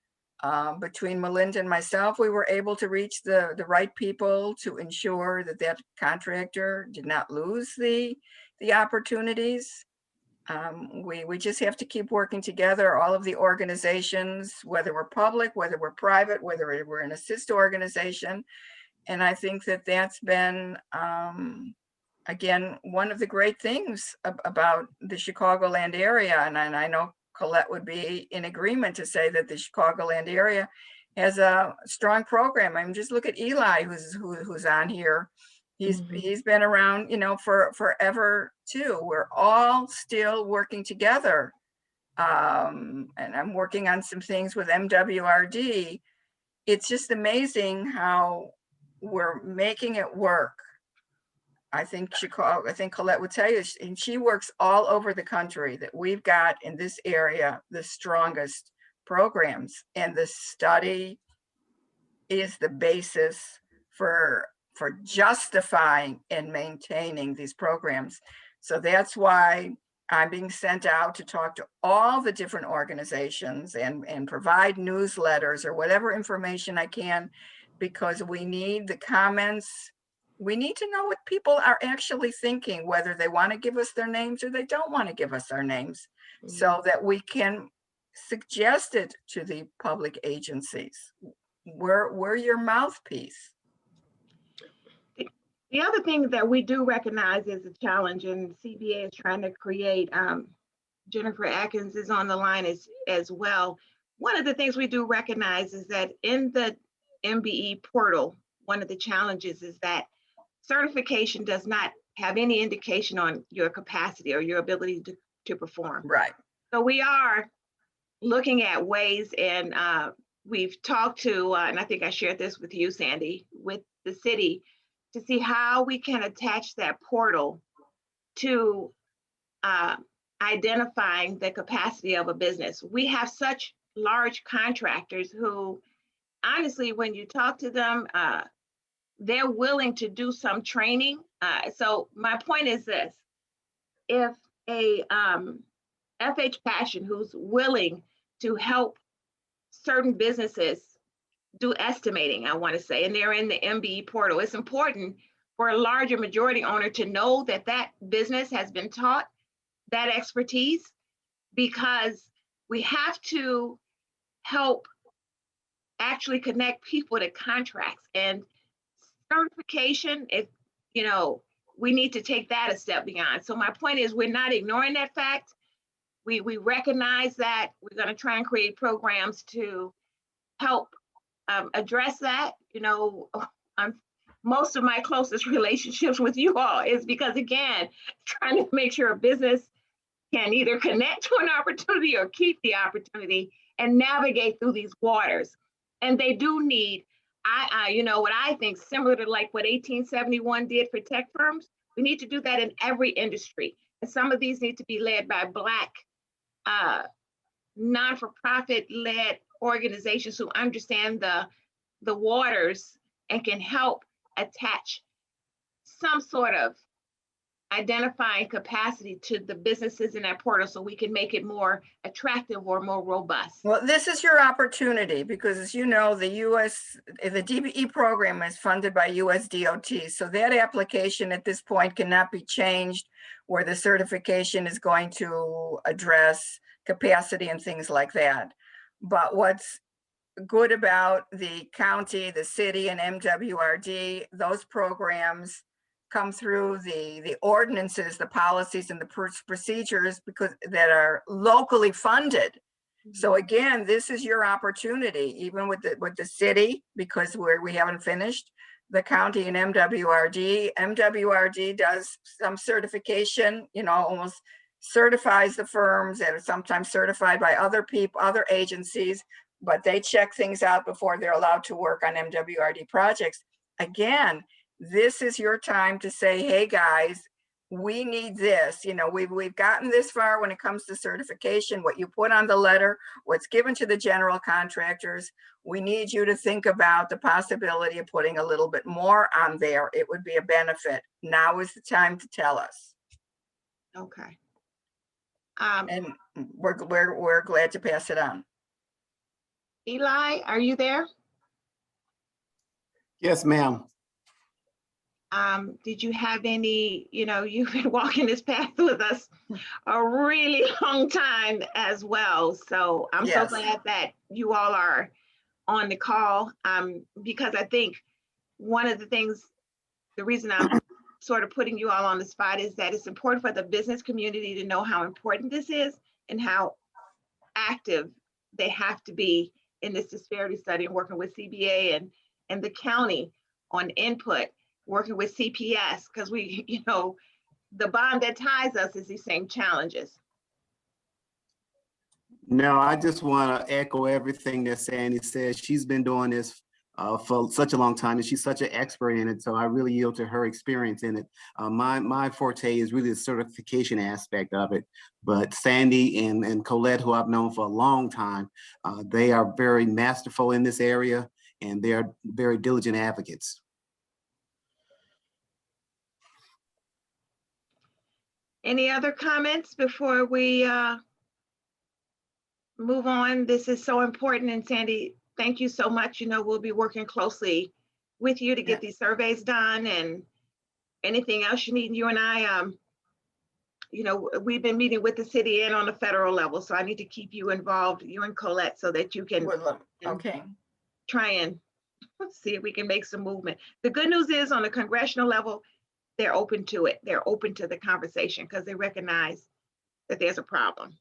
Between Melinda and myself, we were able to reach the right people to ensure that that contractor did not lose the opportunities. We just have to keep working together, all of the organizations, whether we're public, whether we're private, whether we're an assist organization. And I think that that's been, again, one of the great things about the Chicagoland area. And I know Colette would be in agreement to say that the Chicagoland area has a strong program. I mean, just look at Eli, who's on here. He's been around, for forever too. We're all still working together. And I'm working on some things with MWRD. It's just amazing how we're making it work. I think Colette would tell you, and she works all over the country, that we've got in this area the strongest programs, and the study is the basis for justifying and maintaining these programs. So that's why I'm being sent out to talk to all the different organizations and provide newsletters or whatever information I can, because we need the comments. We need to know what people are actually thinking, whether they want to give us their names or they don't want to give us their names, so that we can suggest it to the public agencies. We're your mouthpiece. The other thing that we do recognize is a challenge, and CBA is trying to create, Jennifer Atkins is on the line as well. One of the things we do recognize is that in the MBE portal, one of the challenges is that certification does not have any indication on your capacity or your ability to perform. Right. So we are looking at ways, and we've talked to, and I think I shared this with you, Sandy, with the city, to see how we can attach that portal to identifying the capacity of a business. We have such large contractors who, honestly, when you talk to them, they're willing to do some training. So my point is this: if a FH Passion who's willing to help certain businesses do estimating, I want to say, and they're in the MBE portal, it's important for a larger majority owner to know that that business has been taught that expertise, because we have to help actually connect people to contracts and certification. If, we need to take that a step beyond. So my point is, we're not ignoring that fact. We recognize that. We're going to try and create programs to help address that. Most of my closest relationships with you all is because, again, trying to make sure a business can either connect to an opportunity or keep the opportunity and navigate through these waters. And they do need, what I think, similar to like what 1871 did for tech firms, we need to do that in every industry. And some of these need to be led by Black, non-for-profit led organizations who understand the waters and can help attach some sort of identifying capacity to the businesses in that portal, so we can make it more attractive or more robust. Well, this is your opportunity, because as you know, the DBE program is funded by USDOT. So that application at this point cannot be changed, where the certification is going to address capacity and things like that. But what's good about the county, the city, and MWRD, those programs come through the ordinances, the policies and the procedures because that are locally funded. So again, this is your opportunity, even with the city, because we haven't finished, the county and MWRD. MWRD does some certification, you know, almost certifies the firms that are sometimes certified by other people, other agencies, but they check things out before they're allowed to work on MWRD projects. Again, this is your time to say, hey guys, we need this. You know, we've gotten this far when it comes to certification, what you put on the letter, what's given to the general contractors. We need you to think about the possibility of putting a little bit more on there. It would be a benefit. Now is the time to tell us. Okay. And we're glad to pass it on. Eli, are you there? Yes, ma'am. Did you have any, you know, you've been walking this path with us a really long time as well. So I'm so Yes. glad that you all are on the call, because I think one of the things, the reason I'm sort of putting you all on the spot is that it's important for the business community to know how important this is and how active they have to be in this disparity study and working with CBA and the county on input, working with CPS, because we, you know, the bond that ties us is these same challenges. No, I just want to echo everything that Sandy says. She's been doing this for such a long time, and she's such an expert in it. So I really yield to her experience in it. My forte is really the certification aspect of it. But Sandy and Colette, who I've known for a long time, they are very masterful in this area, and they're very diligent advocates. Any other comments before we move on? This is so important. And Sandy, thank you so much. You know, we'll be working closely with you to get these surveys done, and anything else you need. You and I, you know, we've been meeting with the city and on the federal level. So I need to keep you involved, you and Colette, so that you can Okay. try and see if we can make some movement. The good news is on the congressional level, they're open to it. They're open to the conversation because they recognize that there's a problem.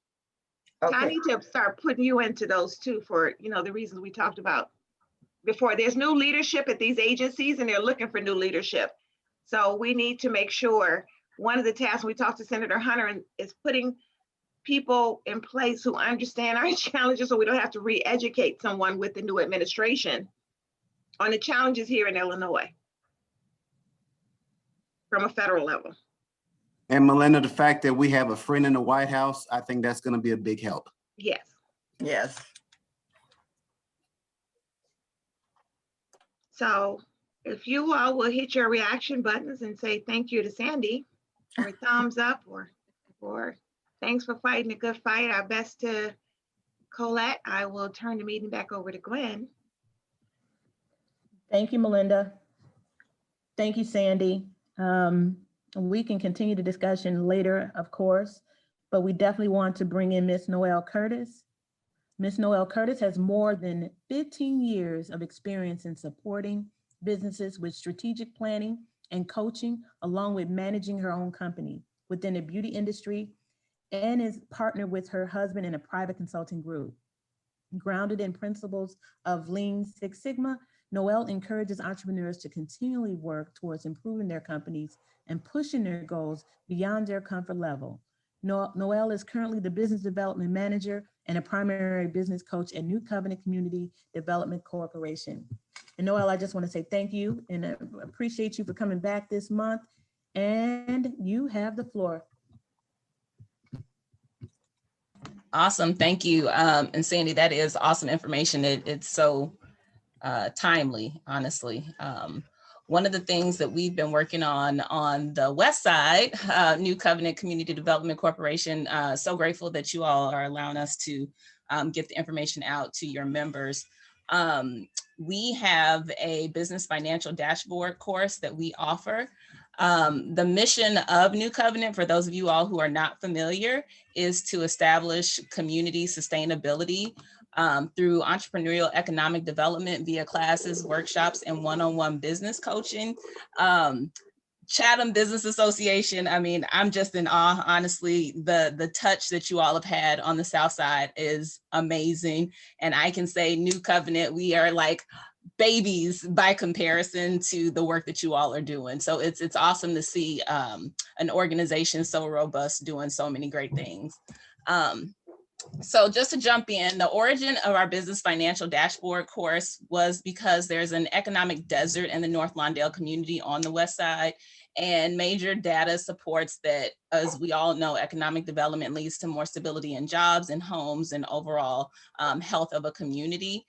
So I Okay. need to start putting you into those too for, you know, the reasons we talked about before. There's new leadership at these agencies and they're looking for new leadership. So we need to make sure one of the tasks we talked to Senator Hunter is putting people in place who understand our challenges so we don't have to re-educate someone with the new administration on the challenges here in Illinois from a federal level. And Melinda, the fact that we have a friend in the White House, I think that's going to be a big help. Yes. Yes. So if you all will hit your reaction buttons and say thank you to Sandy, or thumbs up, or thanks for fighting a good fight, our best to Colette, I will turn the meeting back over to Gwen. Thank you, Melinda. Thank you, Sandy. We can continue the discussion later, of course, but we definitely want to bring in Ms. Noelle Curtis. Ms. Noelle Curtis has more than 15 years of experience in supporting businesses with strategic planning and coaching, along with managing her own company within the beauty industry, and is partnered with her husband in a private consulting group. Grounded in principles of Lean Six Sigma, Noelle encourages entrepreneurs to continually work towards improving their companies and pushing their goals beyond their comfort level. Noelle is currently the business development manager and a primary business coach at New Covenant Community Development Corporation. And Noelle, I just want to say thank you and appreciate you for coming back this month. And you have the floor. Awesome, thank you. And Sandy, that is awesome information. It's so timely, honestly. One of the things that we've been working on the west side, New Covenant Community Development Corporation, so grateful that you all are allowing us to get the information out to your members. We have a business financial dashboard course that we offer. The mission of New Covenant, for those of you all who are not familiar, is to establish community sustainability through entrepreneurial economic development via classes, workshops, and one-on-one business coaching. Chatham Business Association, I mean, I'm just in awe, honestly. The touch that you all have had on the South Side is amazing. And I can say New Covenant, we are like babies by comparison to the work that you all are doing. So it's awesome to see an organization so robust doing so many great things. So just to jump in, the origin of our business financial dashboard course was because there's an economic desert in the North Lawndale community on the west side, and major data supports that, as we all know, economic development leads to more stability in jobs and homes and overall health of a community.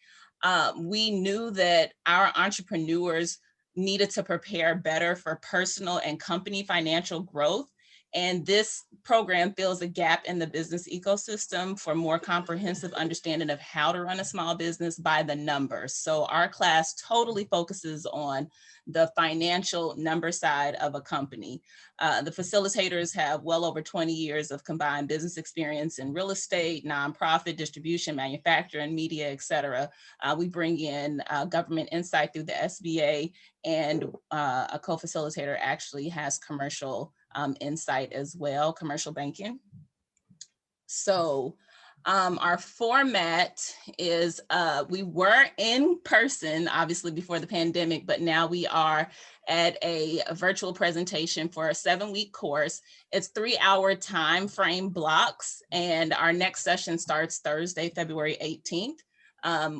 We knew that our entrepreneurs needed to prepare better for personal and company financial growth. And this program fills a gap in the business ecosystem for more comprehensive understanding of how to run a small business by the numbers. So our class totally focuses on the financial number side of a company. The facilitators have well over 20 years of combined business experience in real estate, nonprofit, distribution, manufacturing, media, et cetera. We bring in government insight through the SBA, and a co-facilitator actually has commercial insight as well, commercial banking. So our format is, we were in person, obviously before the pandemic, but now we are at a virtual presentation for a 7-week course. It's 3-hour time frame blocks, and our next session starts Thursday, February 18th.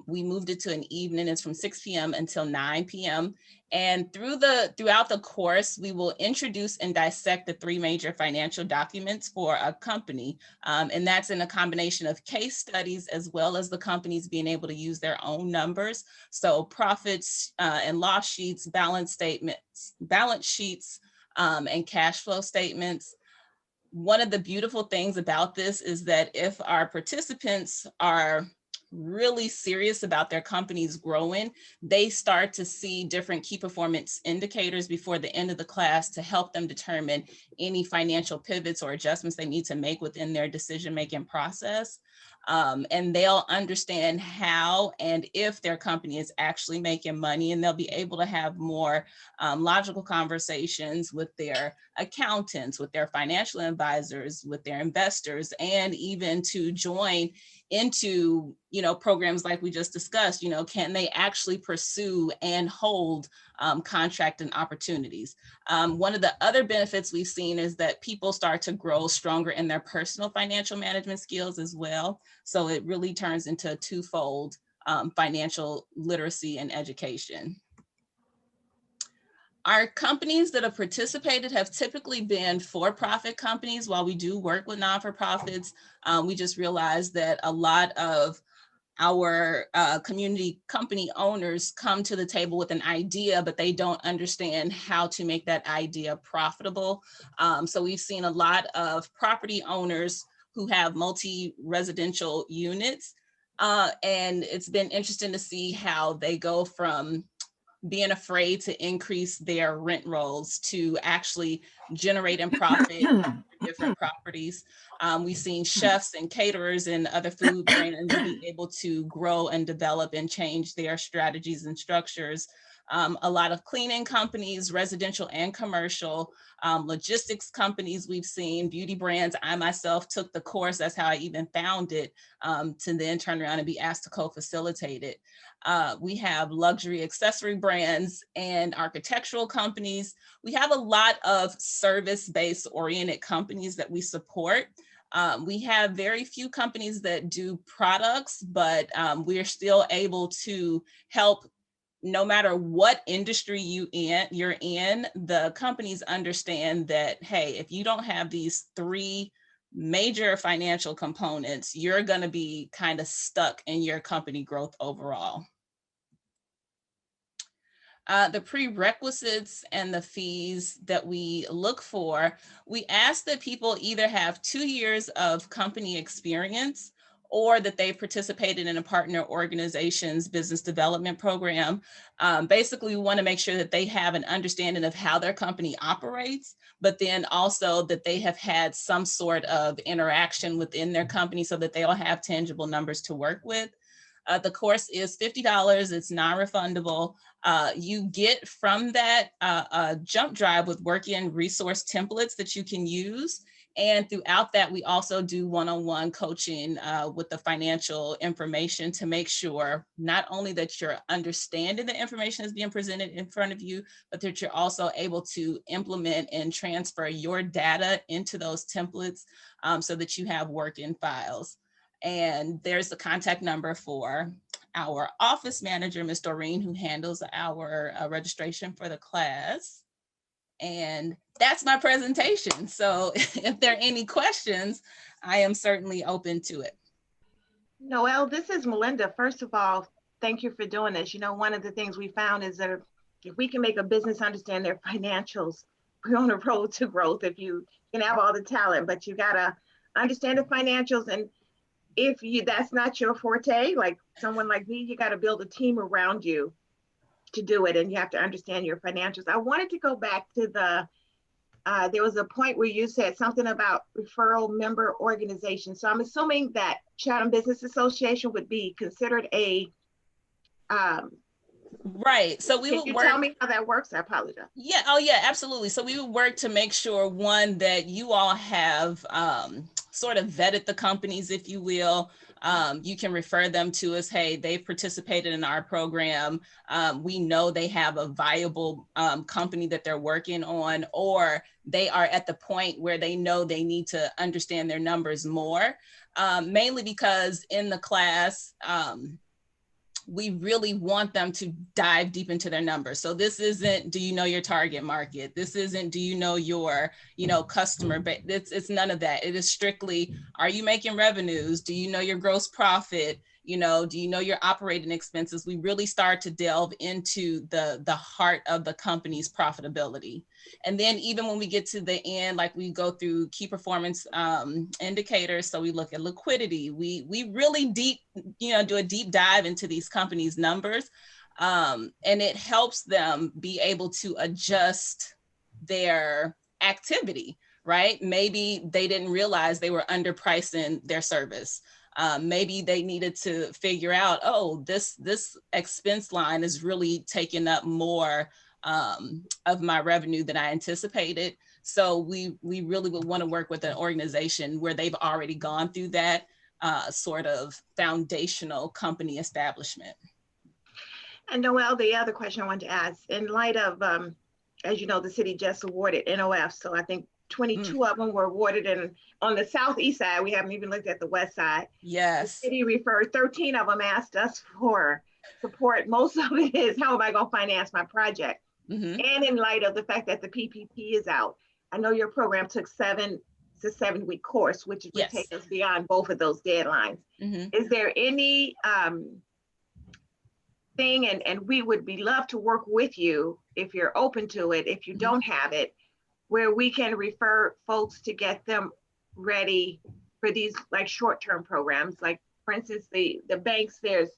We moved it to an evening. It's from 6 p.m. until 9 p.m. And throughout the course, we will introduce and dissect the 3 major financial documents for a company. And that's in a combination of case studies as well as the companies being able to use their own numbers. So profits and loss sheets, balance sheets, and cash flow statements. One of the beautiful things about this is that if our participants are really serious about their companies growing, they start to see different key performance indicators before the end of the class to help them determine any financial pivots or adjustments they need to make within their decision-making process. And they'll understand how and if their company is actually making money, and they'll be able to have more logical conversations with their accountants, with their financial advisors, with their investors, and even to join into, programs like we just discussed. Can they actually pursue and hold contract and opportunities? One of the other benefits we've seen is that people start to grow stronger in their personal financial management skills as well. So it really turns into a twofold financial literacy and education. Our companies that have participated have typically been for-profit companies. While we do work with non-for-profits, we just realized that a lot of our community company owners come to the table with an idea, but they don't understand how to make that idea profitable. So we've seen a lot of property owners who have multi-residential units, and it's been interesting to see how they go from being afraid to increase their rent rolls to actually generating profit for different properties. We've seen chefs and caterers and other food brands be able to grow and develop and change their strategies and structures. A lot of cleaning companies, residential and commercial, logistics companies we've seen, beauty brands. I myself took the course, that's how I even found it, to then turn around and be asked to co-facilitate it. We have luxury accessory brands and architectural companies. We have a lot of service-based oriented companies that we support. We have very few companies that do products, but we're still able to help. No matter what industry you're in, the companies understand that, hey, if you don't have these 3 major financial components, you're going to be kind of stuck in your company growth overall. The prerequisites and the fees that we look for, we ask that people either have 2 years of company experience or that they participated in a partner organization's business development program. Basically, we want to make sure that they have an understanding of how their company operates, but then also that they have had some sort of interaction within their company so that they'll have tangible numbers to work with. The course is $50. It's non-refundable. You get from that a jump drive with work-in resource templates that you can use. And throughout that, we also do one-on-one coaching with the financial information to make sure not only that you're understanding the information that's being presented in front of you, but that you're also able to implement and transfer your data into those templates so that you have work-in files. And there's the contact number for our office manager, Ms. Doreen, who handles our registration for the class. And that's my presentation. So if there are any questions, I am certainly open to it. Noelle, this is Melinda. First of all, thank you for doing this. You know, one of the things we found is that if we can make a business understand their financials, we're on a road to growth. If you can have all the talent, but you gotta understand the financials. And if that's not your forte, like someone like me, you gotta build a team around you to do it, and you have to understand your financials. I wanted to go back to there was a point where you said something about referral member organization. So I'm assuming that Chatham Business Association would be considered a right. So we can would you work. tell me how that works? I apologize. Yeah. Oh, yeah. Absolutely. So we would work to make sure, one, that you all have sort of vetted the companies, if you will. You can refer them to us. Hey, they've participated in our program. We know they have a viable company that they're working on, or they are at the point where they know they need to understand their numbers more, mainly because in the class, we really want them to dive deep into their numbers. So this isn't, do you know your target market? This isn't, do you know your, customer base? It's none of that. It is strictly, are you making revenues? Do you know your gross profit? Do you know your operating expenses? We really start to delve into the heart of the company's profitability. And then even when we get to the end, like we go through key performance indicators. So we look at liquidity. We really do a deep dive into these companies' numbers. And it helps them be able to adjust their activity, right? Maybe they didn't realize they were underpricing their service. Maybe they needed to figure out, oh, this expense line is really taking up more of my revenue than I anticipated. So we really would want to work with an organization where they've already gone through that sort of foundational company establishment. And Noelle, the other question I wanted to ask, in light of, as you know, the city just awarded NOF, so I think 22 of them were awarded, and on the southeast side, we haven't even looked at the west side. Yes. The city referred, 13 of them asked us for support. Most of it is, how am I gonna finance my project? Mm-hmm. And in light of the fact that the PPP is out, I know your program took it's a 7-week course, which would take us beyond both of those deadlines. Mm-hmm. Is there any thing, and we would be love to work with you if you're open to it, if you don't have it, where we can refer folks to get them ready for these like short-term programs? Like for instance, the banks, there's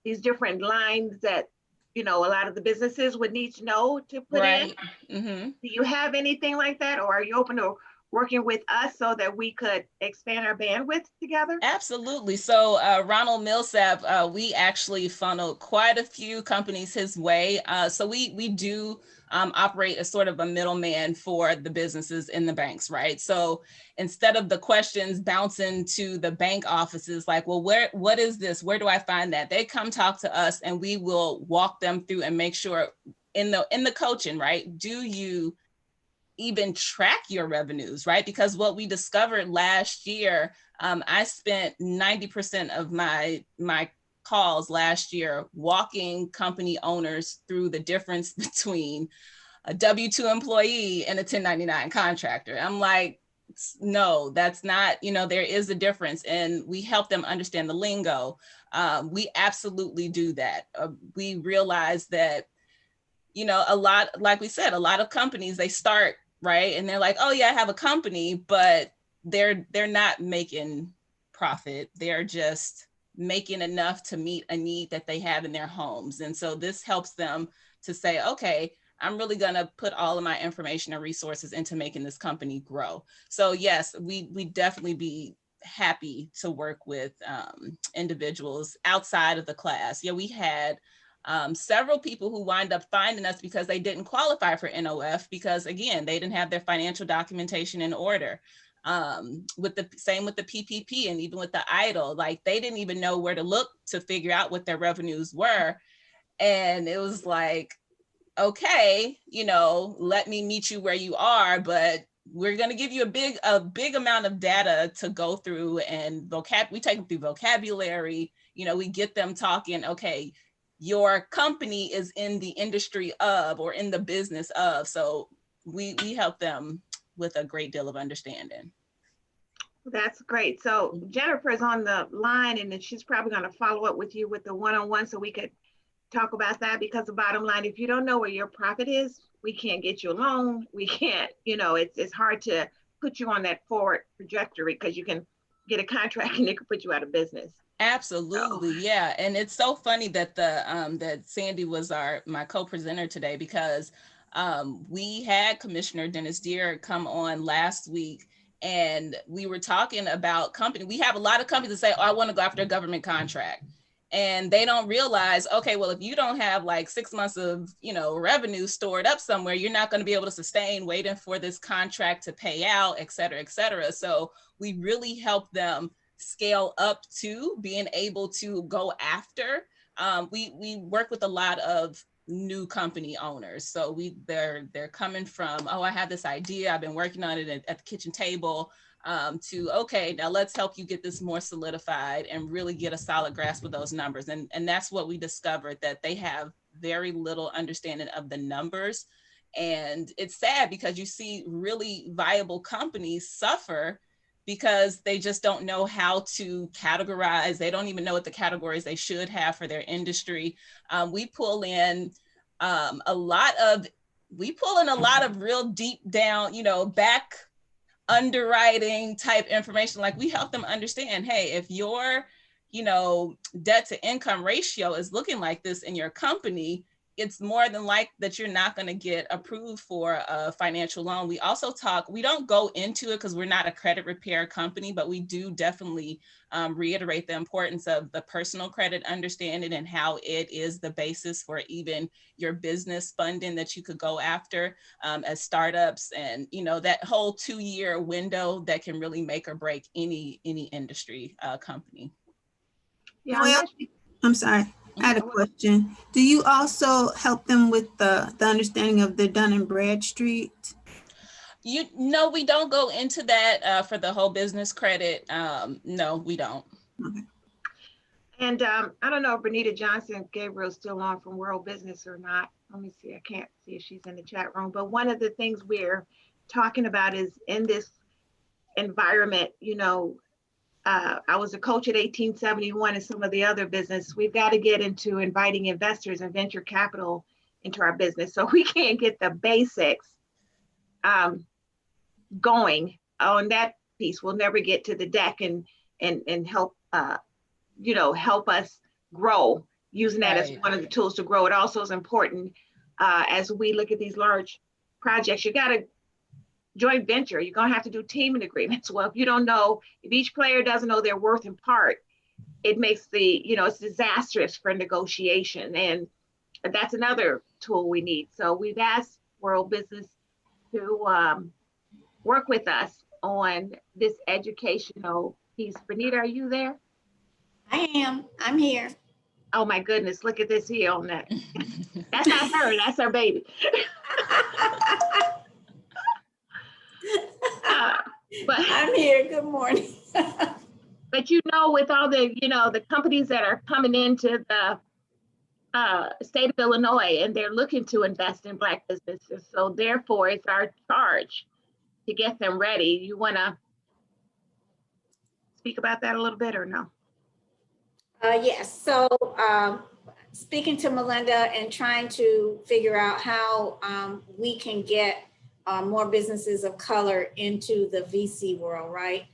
these different lines that, a lot of the businesses would need to know to put in. Mm-hmm. Do you have anything like that? Or are you open to working with us so that we could expand our bandwidth together? Absolutely. So Ronald Millsap, we actually funneled quite a few companies his way. So we do operate as sort of a middleman for the businesses in the banks, right? So instead of the questions bouncing to the bank offices, like, well, what is this? Where do I find that? They come talk to us and we will walk them through and make sure in the coaching, right? Do you even track your revenues, right? Because what we discovered last year, I spent 90% of my calls last year walking company owners through the difference between a W-2 employee and a 1099 contractor. I'm like, no, that's not, there is a difference. And we help them understand the lingo. We absolutely do that. We realize that, a lot, like we said, a lot of companies, they start, right? And they're like, oh yeah, I have a company, but they're not making profit. They're just making enough to meet a need that they have in their homes. And so this helps them to say, okay, I'm really gonna put all of my information and resources into making this company grow. So yes, we definitely be happy to work with individuals outside of the class. Yeah, we had several people who wind up finding us because they didn't qualify for NOF because, again, they didn't have their financial documentation in order. With the PPP and even with the EIDL, like they didn't even know where to look to figure out what their revenues were. And it was like, okay, you know, let me meet you where you are, but we're going to give you a big amount of data to go through, and we take them through vocabulary. You know, we get them talking, okay, your company is in the industry of, or in the business of. So we help them with a great deal of understanding. That's great. So Jennifer is on the line, and then she's probably going to follow up with you with the one-on-one so we could talk about that, because the bottom line, if you don't know where your profit is, we can't get you a loan. We can't, you know, it's hard to put you on that forward trajectory because you can get a contract and it could put you out of business. Absolutely, yeah. And it's so funny that that Sandy was my co-presenter today, because we had Commissioner Dennis Deere come on last week, and we were talking about we have a lot of companies that say, oh, I want to go after a government contract. And they don't realize, okay, well, if you don't have like 6 months of, you know, revenue stored up somewhere, you're not going to be able to sustain waiting for this contract to pay out, et cetera, et cetera. So we really help them scale up to being able to go after. We work with a lot of new company owners. So they're coming from, oh, I have this idea, I've been working on it at the kitchen table, to, okay, now let's help you get this more solidified and really get a solid grasp of those numbers. And that's what we discovered, that they have very little understanding of the numbers. And it's sad because you see really viable companies suffer because they just don't know how to categorize. They don't even know what the categories they should have for their industry. We pull in a lot of real deep down, you know, back underwriting type information. Like we help them understand, hey, if your, you know, debt to income ratio is looking like this in your company, it's more than likely that you're not going to get approved for a financial loan. We also we don't go into it because we're not a credit repair company, but we do definitely reiterate the importance of the personal credit understanding and how it is the basis for even your business funding that you could go after as startups, and, you know, that whole 2-year window that can really make or break any industry company. Yeah, Well, I'm sorry. I had a question. Do you also help them with the understanding of the Dun and Bradstreet? No, we don't go into that for the whole business credit. No, we don't. Okay. And I don't know if Bernita Johnson Gabriel is still on from World Business or not. Let me see. I can't see if she's in the chat room. But one of the things we're talking about is in this environment, you know, I was a coach at 1871 and some of the other business. We've got to get into inviting investors and venture capital into our business. So we can't get the basics going on that piece. We'll never get to the deck and help, you know, help us grow using that as one of the tools to grow. It also is important as we look at these large projects. You got to joint venture, you're going to have to do teaming agreements. Well, if you don't know, if each player doesn't know their worth in part, it makes it's disastrous for negotiation. And that's another tool we need. So we've asked World Business to work with us on this educational piece. Bernita, are you there? I am. I'm here. Oh my goodness, look at this here on that. That's not her, that's her baby. But I'm here. Good morning. But you know, with all the, you know, the companies that are coming into the state of Illinois, and they're looking to invest in Black businesses. So therefore, it's our charge to get them ready. You want to speak about that a little bit or no? Yes. So speaking to Melinda and trying to figure out how we can get more businesses of color into the VC world, right?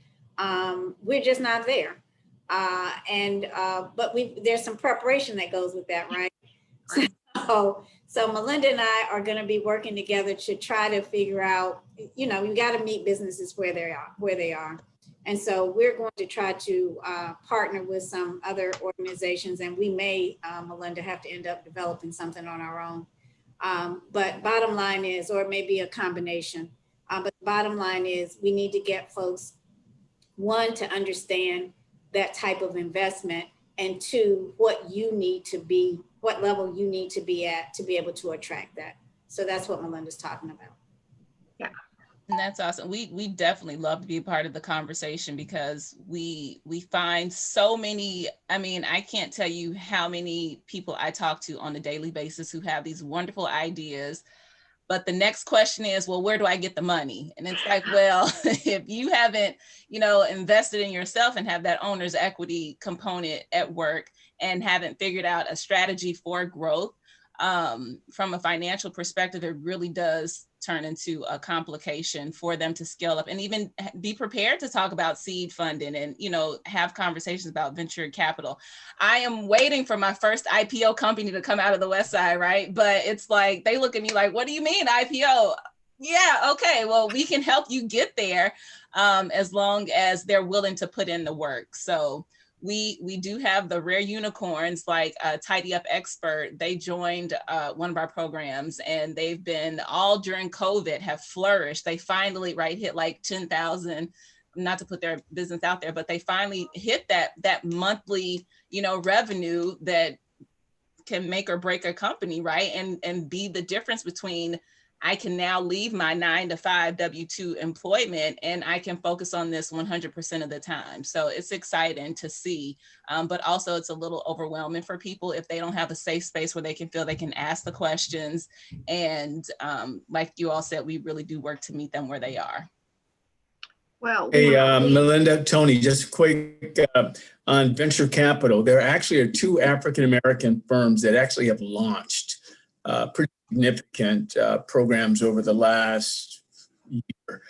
We're just not there. But there's some preparation that goes with that, right? So Melinda and I are going to be working together to try to figure out, you know, you got to meet businesses where they are. And so we're going to try to partner with some other organizations, and we may, Melinda, have to end up developing something on our own. But bottom line is, or maybe a combination, but the bottom line is we need to get folks, one, to understand that type of investment, and two, what you need to be, what level you need to be at to be able to attract that. So that's what Melinda's talking about. Yeah. And that's awesome. We definitely love to be a part of the conversation, because we find so many, I mean, I can't tell you how many people I talk to on a daily basis who have these wonderful ideas. But the next question is, well, where do I get the money? And it's like, well, if you haven't, invested in yourself and have that owner's equity component at work and haven't figured out a strategy for growth, from a financial perspective, it really does turn into a complication for them to scale up and even be prepared to talk about seed funding and, have conversations about venture capital. I am waiting for my first IPO company to come out of the West Side, right? But it's like, they look at me like, what do you mean IPO? Yeah, okay, well, we can help you get there as long as they're willing to put in the work. So we do have the rare unicorns like Tidy Up Expert. They joined one of our programs, and they've been all during COVID have flourished. They finally hit like 10,000, not to put their business out there, but they finally hit that monthly, revenue that can make or break a company, right? And be the difference between, I can now leave my 9-to-5 W-2 employment and I can focus on this 100% of the time. So it's exciting to see, but also it's a little overwhelming for people if they don't have a safe space where they can feel they can ask the questions. And like you all said, we really do work to meet them where they are. Well, hey, Melinda, Tony, just quick on venture capital. There actually are 2 African-American firms that actually have launched pretty significant programs over the last year.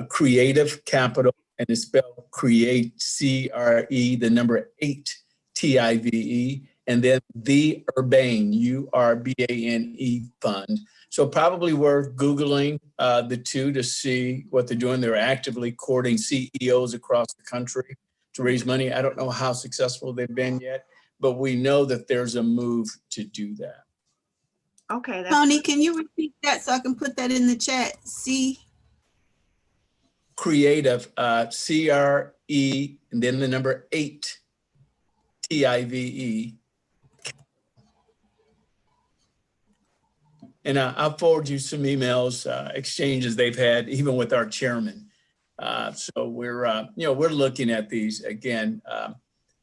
Creative Capital, and it's spelled Create, C-R-E, the number 8, T-I-V-E, and then the Urbane, U-R-B-A-N-E Fund. So probably worth Googling the 2 to see what they're doing. They're actively courting CEOs across the country to raise money. I don't know how successful they've been yet, but we know that there's a move to do that. Okay. Tony, can you repeat that so I can put that in the chat? Creative, C-R-E, and then the number 8, T-I-V-E. And I'll forward you some emails, exchanges they've had, even with our chairman. So we're looking at these again.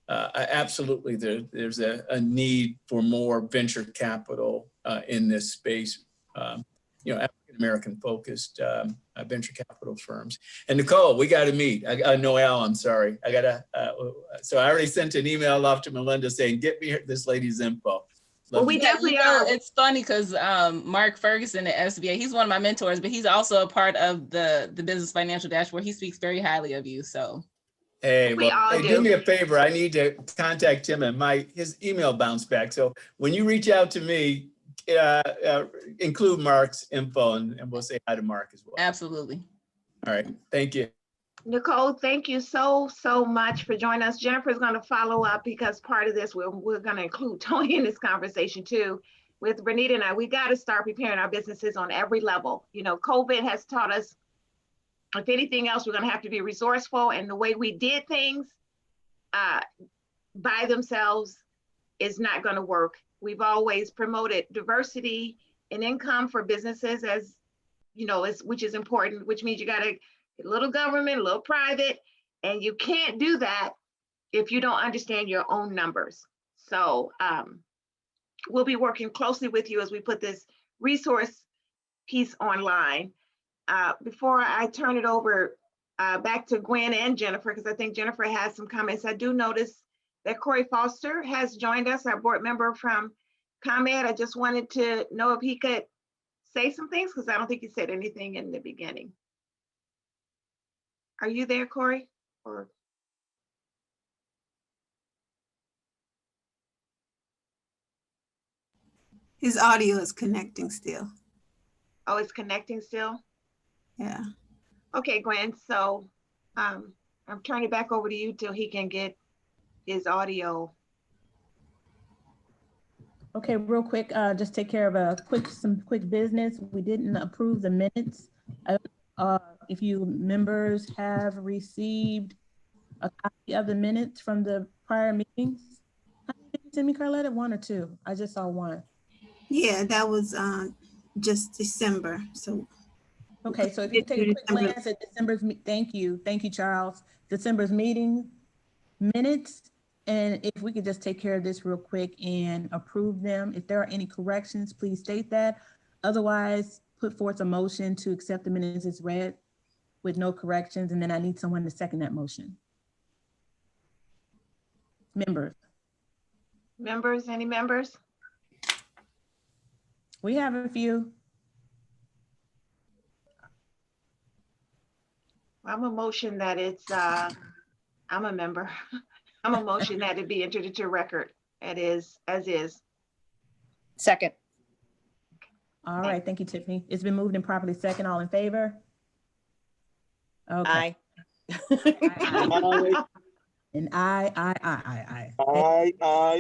Absolutely, there's a need for more venture capital in this space. African-American focused venture capital firms. And Nicole, we got to meet. Noelle, I'm sorry. So I already sent an email off to Melinda saying, get me this lady's info. Well, we definitely are. It's funny because Mark Ferguson at SBA, he's one of my mentors, but he's also a part of the Business Financial Dashboard. He speaks very highly of you. So, hey, do me a favor. I need to contact him, and his email bounced back. So when you reach out to me, include Mark's info, and we'll say hi to Mark as well. Absolutely. All right. Thank you. Nicole, thank you so much for joining us. Jennifer's going to follow up because part of this, we're going to include Tony in this conversation too. With Renita and I, we got to start preparing our businesses on every level. COVID has taught us, if anything else, we're going to have to be resourceful, and the way we did things by themselves is not going to work. We've always promoted diversity and income for businesses as, which is important, which means you got to a little government, a little private, and you can't do that if you don't understand your own numbers. So we'll be working closely with you as we put this resource piece online. Before I turn it over back to Gwen and Jennifer, because I think Jennifer has some comments, I do notice that Corey Foster has joined us, our board member from ComEd. I just wanted to know if he could say some things, because I don't think he said anything in the beginning. Are you there, Corey? Or his audio is connecting still. Oh, it's connecting still? Yeah. Okay, Gwen. So I'm turning it back over to you till he can get his audio. Okay, real quick, just take care of some quick business. We didn't approve the minutes. If you members have received a copy of the minutes from the prior meetings. How many did you send me, Carletta? 1 or 2? I just saw 1. Yeah, that was just December. So okay, so if you could take a quick glance at December's, thank you, Charles. December's meeting minutes, and if we could just take care of this real quick and approve them. If there are any corrections, please state that. Otherwise, put forth a motion to accept the minutes as read with no corrections, and then I need someone to second that motion. Members, any members? We have a few. I'm a motion that it's, I'm a member. I'm a motion that it be entered into record. It is, as is. Second. All right, thank you, Tiffany. It's been moved and properly second. All in favor? Okay. Aye. And aye.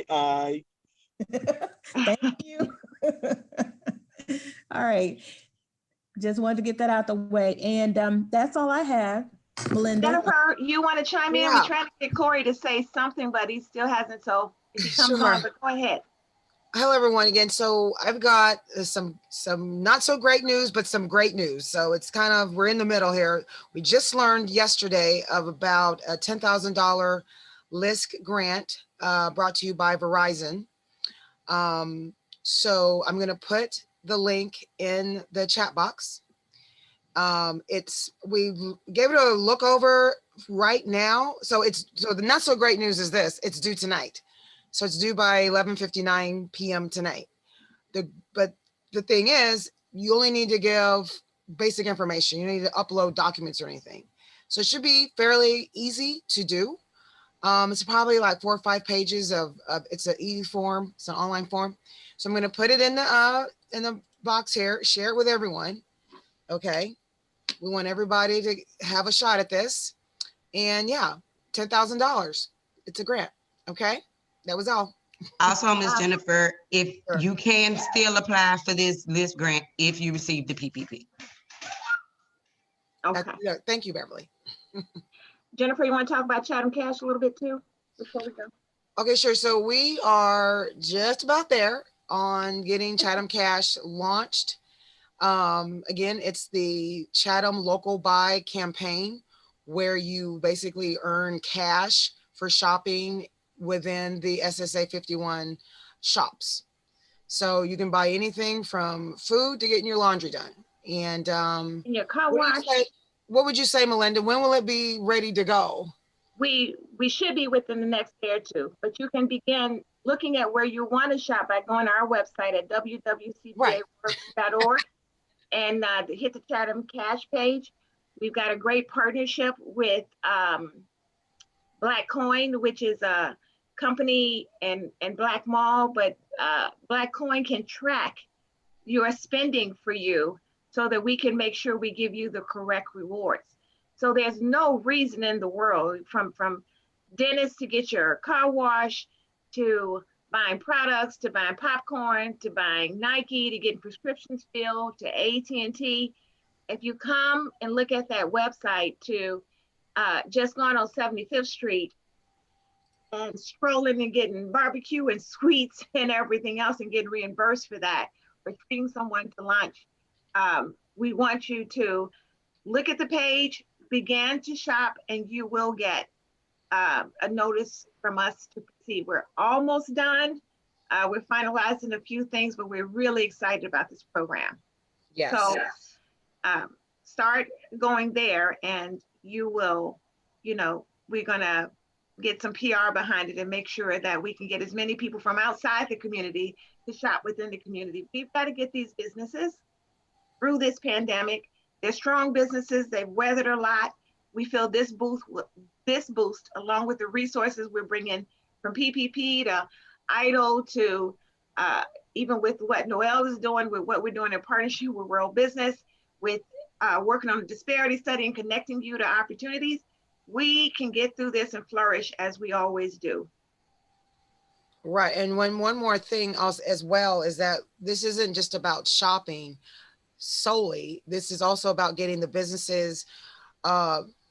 Aye. Thank you. All right. Just wanted to get that out the way. And that's all I have. Melinda. Jennifer, you want to chime in? Yeah. We're trying to get Corey to say something, but he still hasn't. So if he comes on, but go ahead. Hello, everyone again. So I've got some not so great news, but some great news. So it's kind of, we're in the middle here. We just learned yesterday of about a $10,000 LISC grant brought to you by Verizon. So I'm going to put the link in the chat box. We gave it a look over right now. So the not so great news is this: it's due tonight. So it's due by 11:59 p.m. tonight. But the thing is, you only need to give basic information. You don't need to upload documents or anything. So it should be fairly easy to do. It's probably like 4 or 5 pages of it's an e-form. It's an online form. So I'm going to put it in the box here, share it with everyone. Okay. We want everybody to have a shot at this. And yeah, $10,000. It's a grant. Okay. That was all. Also, Ms. Jennifer, if you can still apply for this LISC grant if you receive the PPP. Okay. Thank you, Beverly. Jennifer, you want to talk about Chatham Cash a little bit too before we go? Okay, sure. So we are just about there on getting Chatham Cash launched. Again, it's the Chatham Local Buy campaign where you basically earn cash for shopping within the SSA 51 shops. So you can buy anything from food to getting your laundry done. And your car wash. What would you say, Melinda? When will it be ready to go? We should be within the next day or two, but you can begin looking at where you want to shop by going to our website at www.cba.org and hit the Chatham Cash page. We've got a great partnership with Black Coin, which is a company and Black Mall, but Black Coin can track your spending for you so that we can make sure we give you the correct rewards. So there's no reason in the world from dentists to get your car wash, to buying products, to buying popcorn, to buying Nike, to getting prescriptions filled, to AT&T. If you come and look at that website to just going on 75th Street and strolling and getting barbecue and sweets and everything else and getting reimbursed for that, or treating someone to lunch, we want you to look at the page, begin to shop, and you will get a notice from us to proceed. We're almost done. We're finalizing a few things, but we're really excited about this program. Yes. So start going there and you will, we're gonna get some PR behind it and make sure that we can get as many people from outside the community to shop within the community. We've got to get these businesses through this pandemic. They're strong businesses. They've weathered a lot. We feel this boost, along with the resources we're bringing from PPP to IDLE to even with what Noel is doing, with what we're doing in partnership with World Business, with working on a disparity study and connecting you to opportunities. we can get through this and flourish as we always do. Right. And one more thing also as well is that this isn't just about shopping solely. This is also about getting the businesses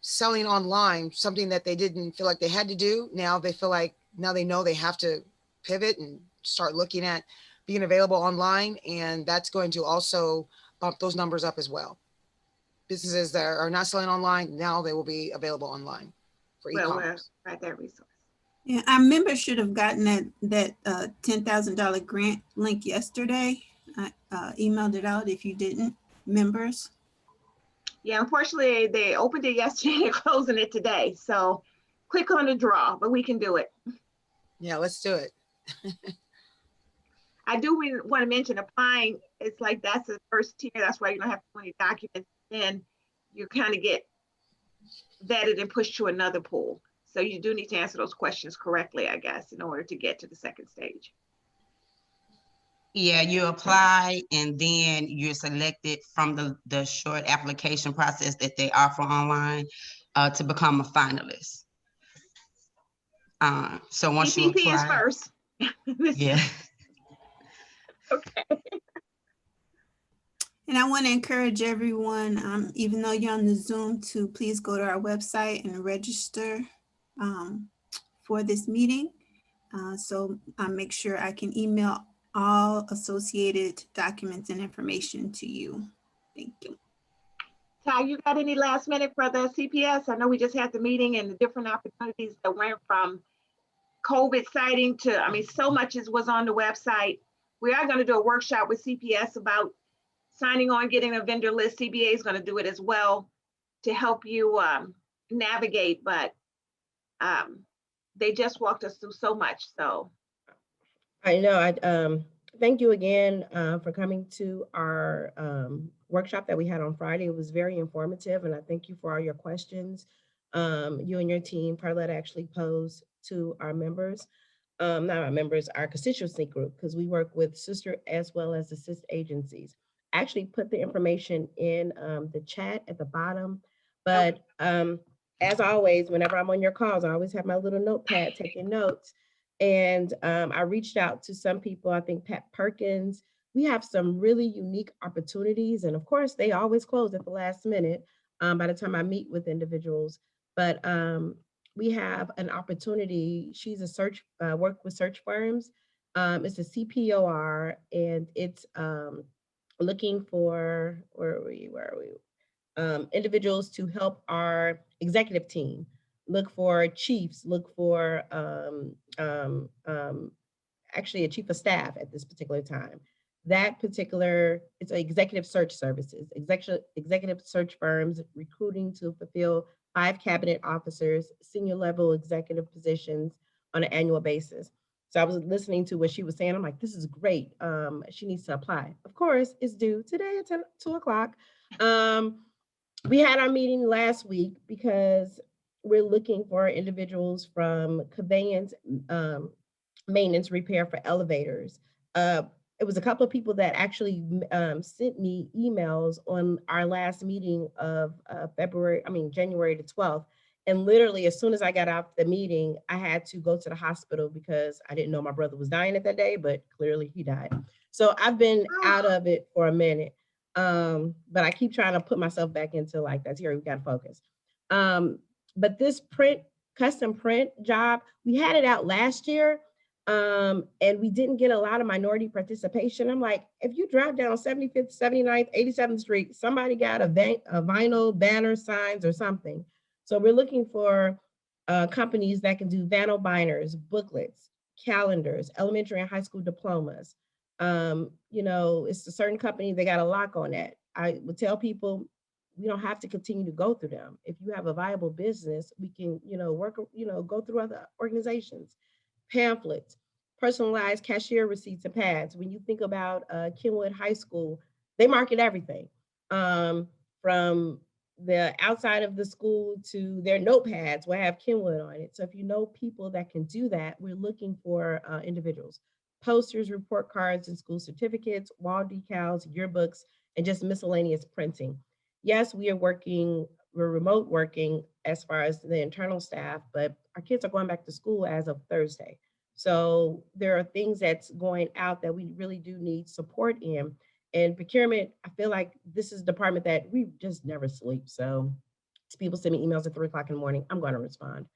selling online, something that they didn't feel like they had to do. Now they feel like, now they know they have to pivot and start looking at being available online. And that's going to also bump those numbers up as well. Businesses that are not selling online, now they will be available online for e-commerce. Right there, resource. Yeah, our members should have gotten that $10,000 grant link yesterday. I emailed it out if you didn't, members. Yeah, unfortunately, they opened it yesterday, they're closing it today. So click on the draw, but we can do it. Yeah, let's do it. I do want to mention applying, it's like that's the first tier. That's why you don't have 20 documents. Then you kind of get vetted and pushed to another pool. So you do need to answer those questions correctly, I guess, in order to get to the second stage. Yeah, you apply and then you're selected from the short application process that they offer online to become a finalist. So once you PPP apply, is first. yeah. Okay. And I want to encourage everyone, even though you're on the Zoom, to please go to our website and register for this meeting. So I'll make sure I can email all associated documents and information to you. Thank you. Ty, you got any last minute for the CPS? I know we just had the meeting and the different opportunities that went from COVID sighting to, I mean, so much was on the website. We are going to do a workshop with CPS about signing on, getting a vendor list. CBA is going to do it as well to help you navigate, but they just walked us through so much, so. I know. Thank you again for coming to our workshop that we had on Friday. It was very informative, and I thank you for all your questions. You and your team, Carletta, actually posed to our members, not our members, our constituency group, because we work with sister as well as assist agencies. I actually put the information in the chat at the bottom, but as always, whenever I'm on your calls, I always have my little notepad taking notes. And I reached out to some people, I think Pat Perkins. We have some really unique opportunities. And of course, they always close at the last minute by the time I meet with individuals. But we have an opportunity. She's a search, work with search firms. It's a CPOR, and it's looking for, where are we? Individuals to help our executive team. Look for chiefs, look for actually a chief of staff at this particular time. That particular, it's executive search services, executive search firms recruiting to fulfill 5 cabinet officers, senior level executive positions on an annual basis. So I was listening to what she was saying. I'm like, this is great. She needs to apply. Of course, it's due today at 2 o'clock. We had our meeting last week because we're looking for individuals from conveyance, maintenance, repair for elevators. It was a couple of people that actually sent me emails on our last meeting of January the 12th. And literally, as soon as I got out the meeting, I had to go to the hospital because I didn't know my brother was dying at that day, but clearly he died. So I've been out of it for a minute. But I keep trying to put myself back into like, that's here, we gotta focus. But this custom print job, we had it out last year, and we didn't get a lot of minority participation. I'm like, if you drive down 75th, 79th, 87th Street, somebody got a vinyl banner, signs or something. So we're looking for companies that can do vinyl binders, booklets, calendars, elementary and high school diplomas. It's a certain company, they got a lock on that. I would tell people, we don't have to continue to go through them. If you have a viable business, we can, go through other organizations. Pamphlets, personalized cashier receipts and pads. When you think about Kenwood High School, they market everything from the outside of the school to their notepads will have Kenwood on it. So if you know people that can do that, we're looking for individuals. Posters, report cards, and school certificates, wall decals, yearbooks, and just miscellaneous printing. Yes, we are working we're remote working as far as the internal staff, but our kids are going back to school as of Thursday. So there are things that's going out that we really do need support in. And procurement, I feel like this is a department that we just never sleep. So people send me emails at 3 o'clock in the morning, I'm going to respond.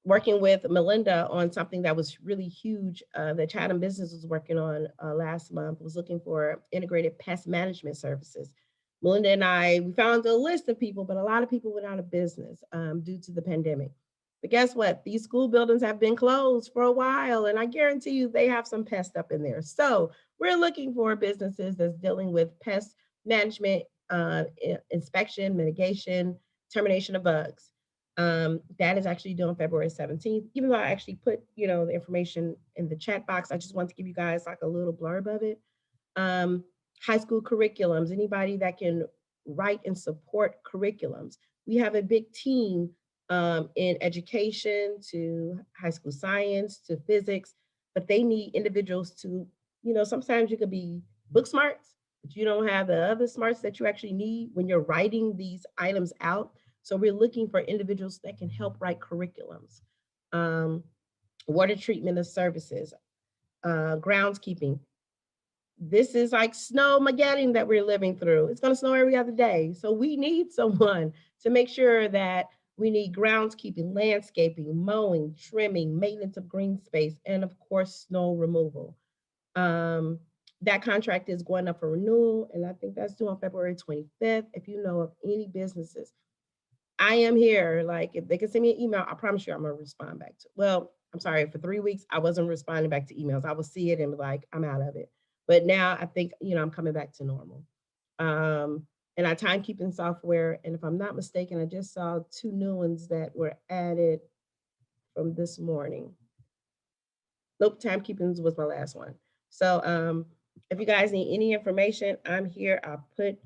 Working with Melinda on something that was really huge that Chatham Business was working on last month, was looking for integrated pest management services. Melinda and I, we found a list of people, but a lot of people went out of business due to the pandemic. But guess what? These school buildings have been closed for a while, and I guarantee you they have some pests up in there. So we're looking for businesses that's dealing with pest management, inspection, mitigation, termination of bugs. That is actually due on February 17th. Even though I actually put, the information in the chat box, I just want to give you guys like a little blurb of it. High school curriculums, anybody that can write and support curriculums. We have a big team in education, to high school science, to physics, but they need individuals to, sometimes you could be book smarts, but you don't have the other smarts that you actually need when you're writing these items out. So we're looking for individuals that can help write curriculums, water treatment of services, groundskeeping. This is like snowmageddon that we're living through. It's going to snow every other day. So we need someone to make sure that we need groundskeeping, landscaping, mowing, trimming, maintenance of green space, and of course, snow removal. That contract is going up for renewal, and I think that's due on February 25th. If you know of any businesses, I am here. Like, if they can send me an email, I promise you I'm gonna respond back to. Well, I'm sorry, for 3 weeks, I wasn't responding back to emails. I will see it and be like, I'm out of it. But now I think, I'm coming back to normal. And our timekeeping software, and if I'm not mistaken, I just saw 2 new ones that were added from this morning. Nope, timekeeping was my last one. So if you guys need any information, I'm here. I'll put,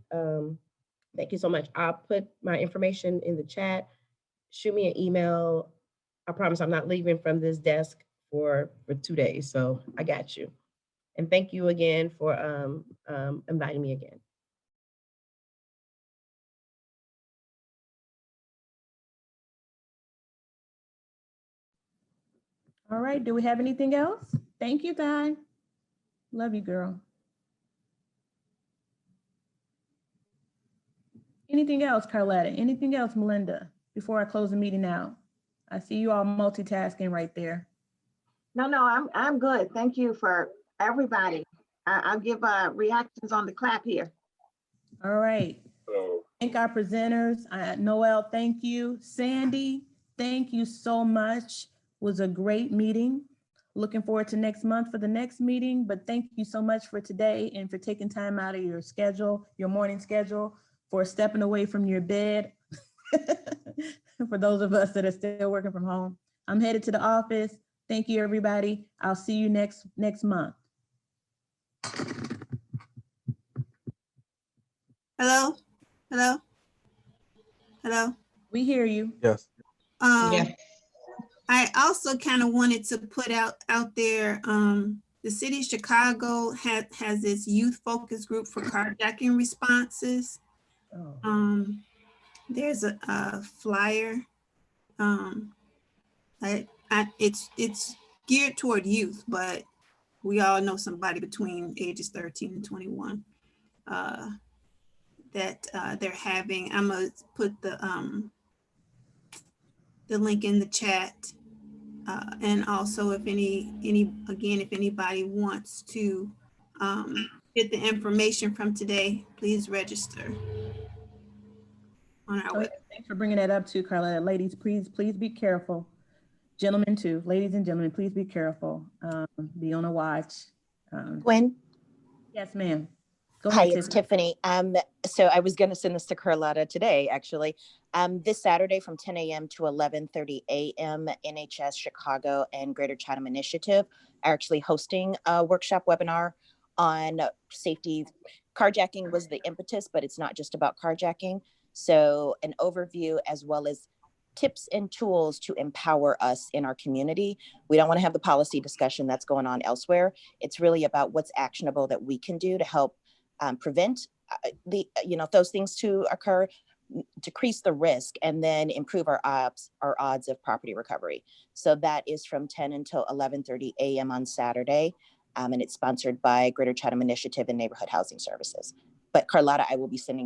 thank you so much. I'll put my information in the chat. Shoot me an email. I promise I'm not leaving from this desk for 2 days. So I got you. And thank you again for inviting me again. All right, do we have anything else? Thank you, Guy. Love you, girl. Anything else, Carletta? Anything else, Melinda, before I close the meeting out? I see you all multitasking right there. No, I'm good. Thank you for everybody. I'll give reactions on the clap here. All right. Thank our presenters. Noel, thank you. Sandy, thank you so much. Was a great meeting. Looking forward to next month for the next meeting, but thank you so much for today and for taking time out of your schedule, your morning schedule, for stepping away from your bed. For those of us that are still working from home. I'm headed to the office. Thank you, everybody. I'll see you next month. Hello? Hello? Hello? We hear you. Yes. Yeah. I also kind of wanted to put out there, the city of Chicago has this youth focus group for carjacking responses. There's a flyer. It's geared toward youth, but we all know somebody between ages 13 and 21 that they're having. I'm gonna put the link in the chat. And also if if anybody wants to get the information from today, please register on our website. Thanks for bringing that up too, Carla. Ladies, please be careful. Gentlemen too, ladies and gentlemen, please be careful. Be on a watch. Gwen? Yes, ma'am. Hi, it's Tiffany. So I was going to send this to Carlotta today, actually. This Saturday from 10 a.m. to 11:30 a.m., NHS Chicago and Greater Chatham Initiative are actually hosting a workshop webinar on safety. Carjacking was the impetus, but it's not just about carjacking. So an overview as well as tips and tools to empower us in our community. We don't want to have the policy discussion that's going on elsewhere. It's really about what's actionable that we can do to help prevent those things to occur, decrease the risk and then improve our odds of property recovery. So that is from 10 until 11:30 a.m. on Saturday. And it's sponsored by Greater Chatham Initiative and Neighborhood Housing Services. But Carlotta, I will be sending you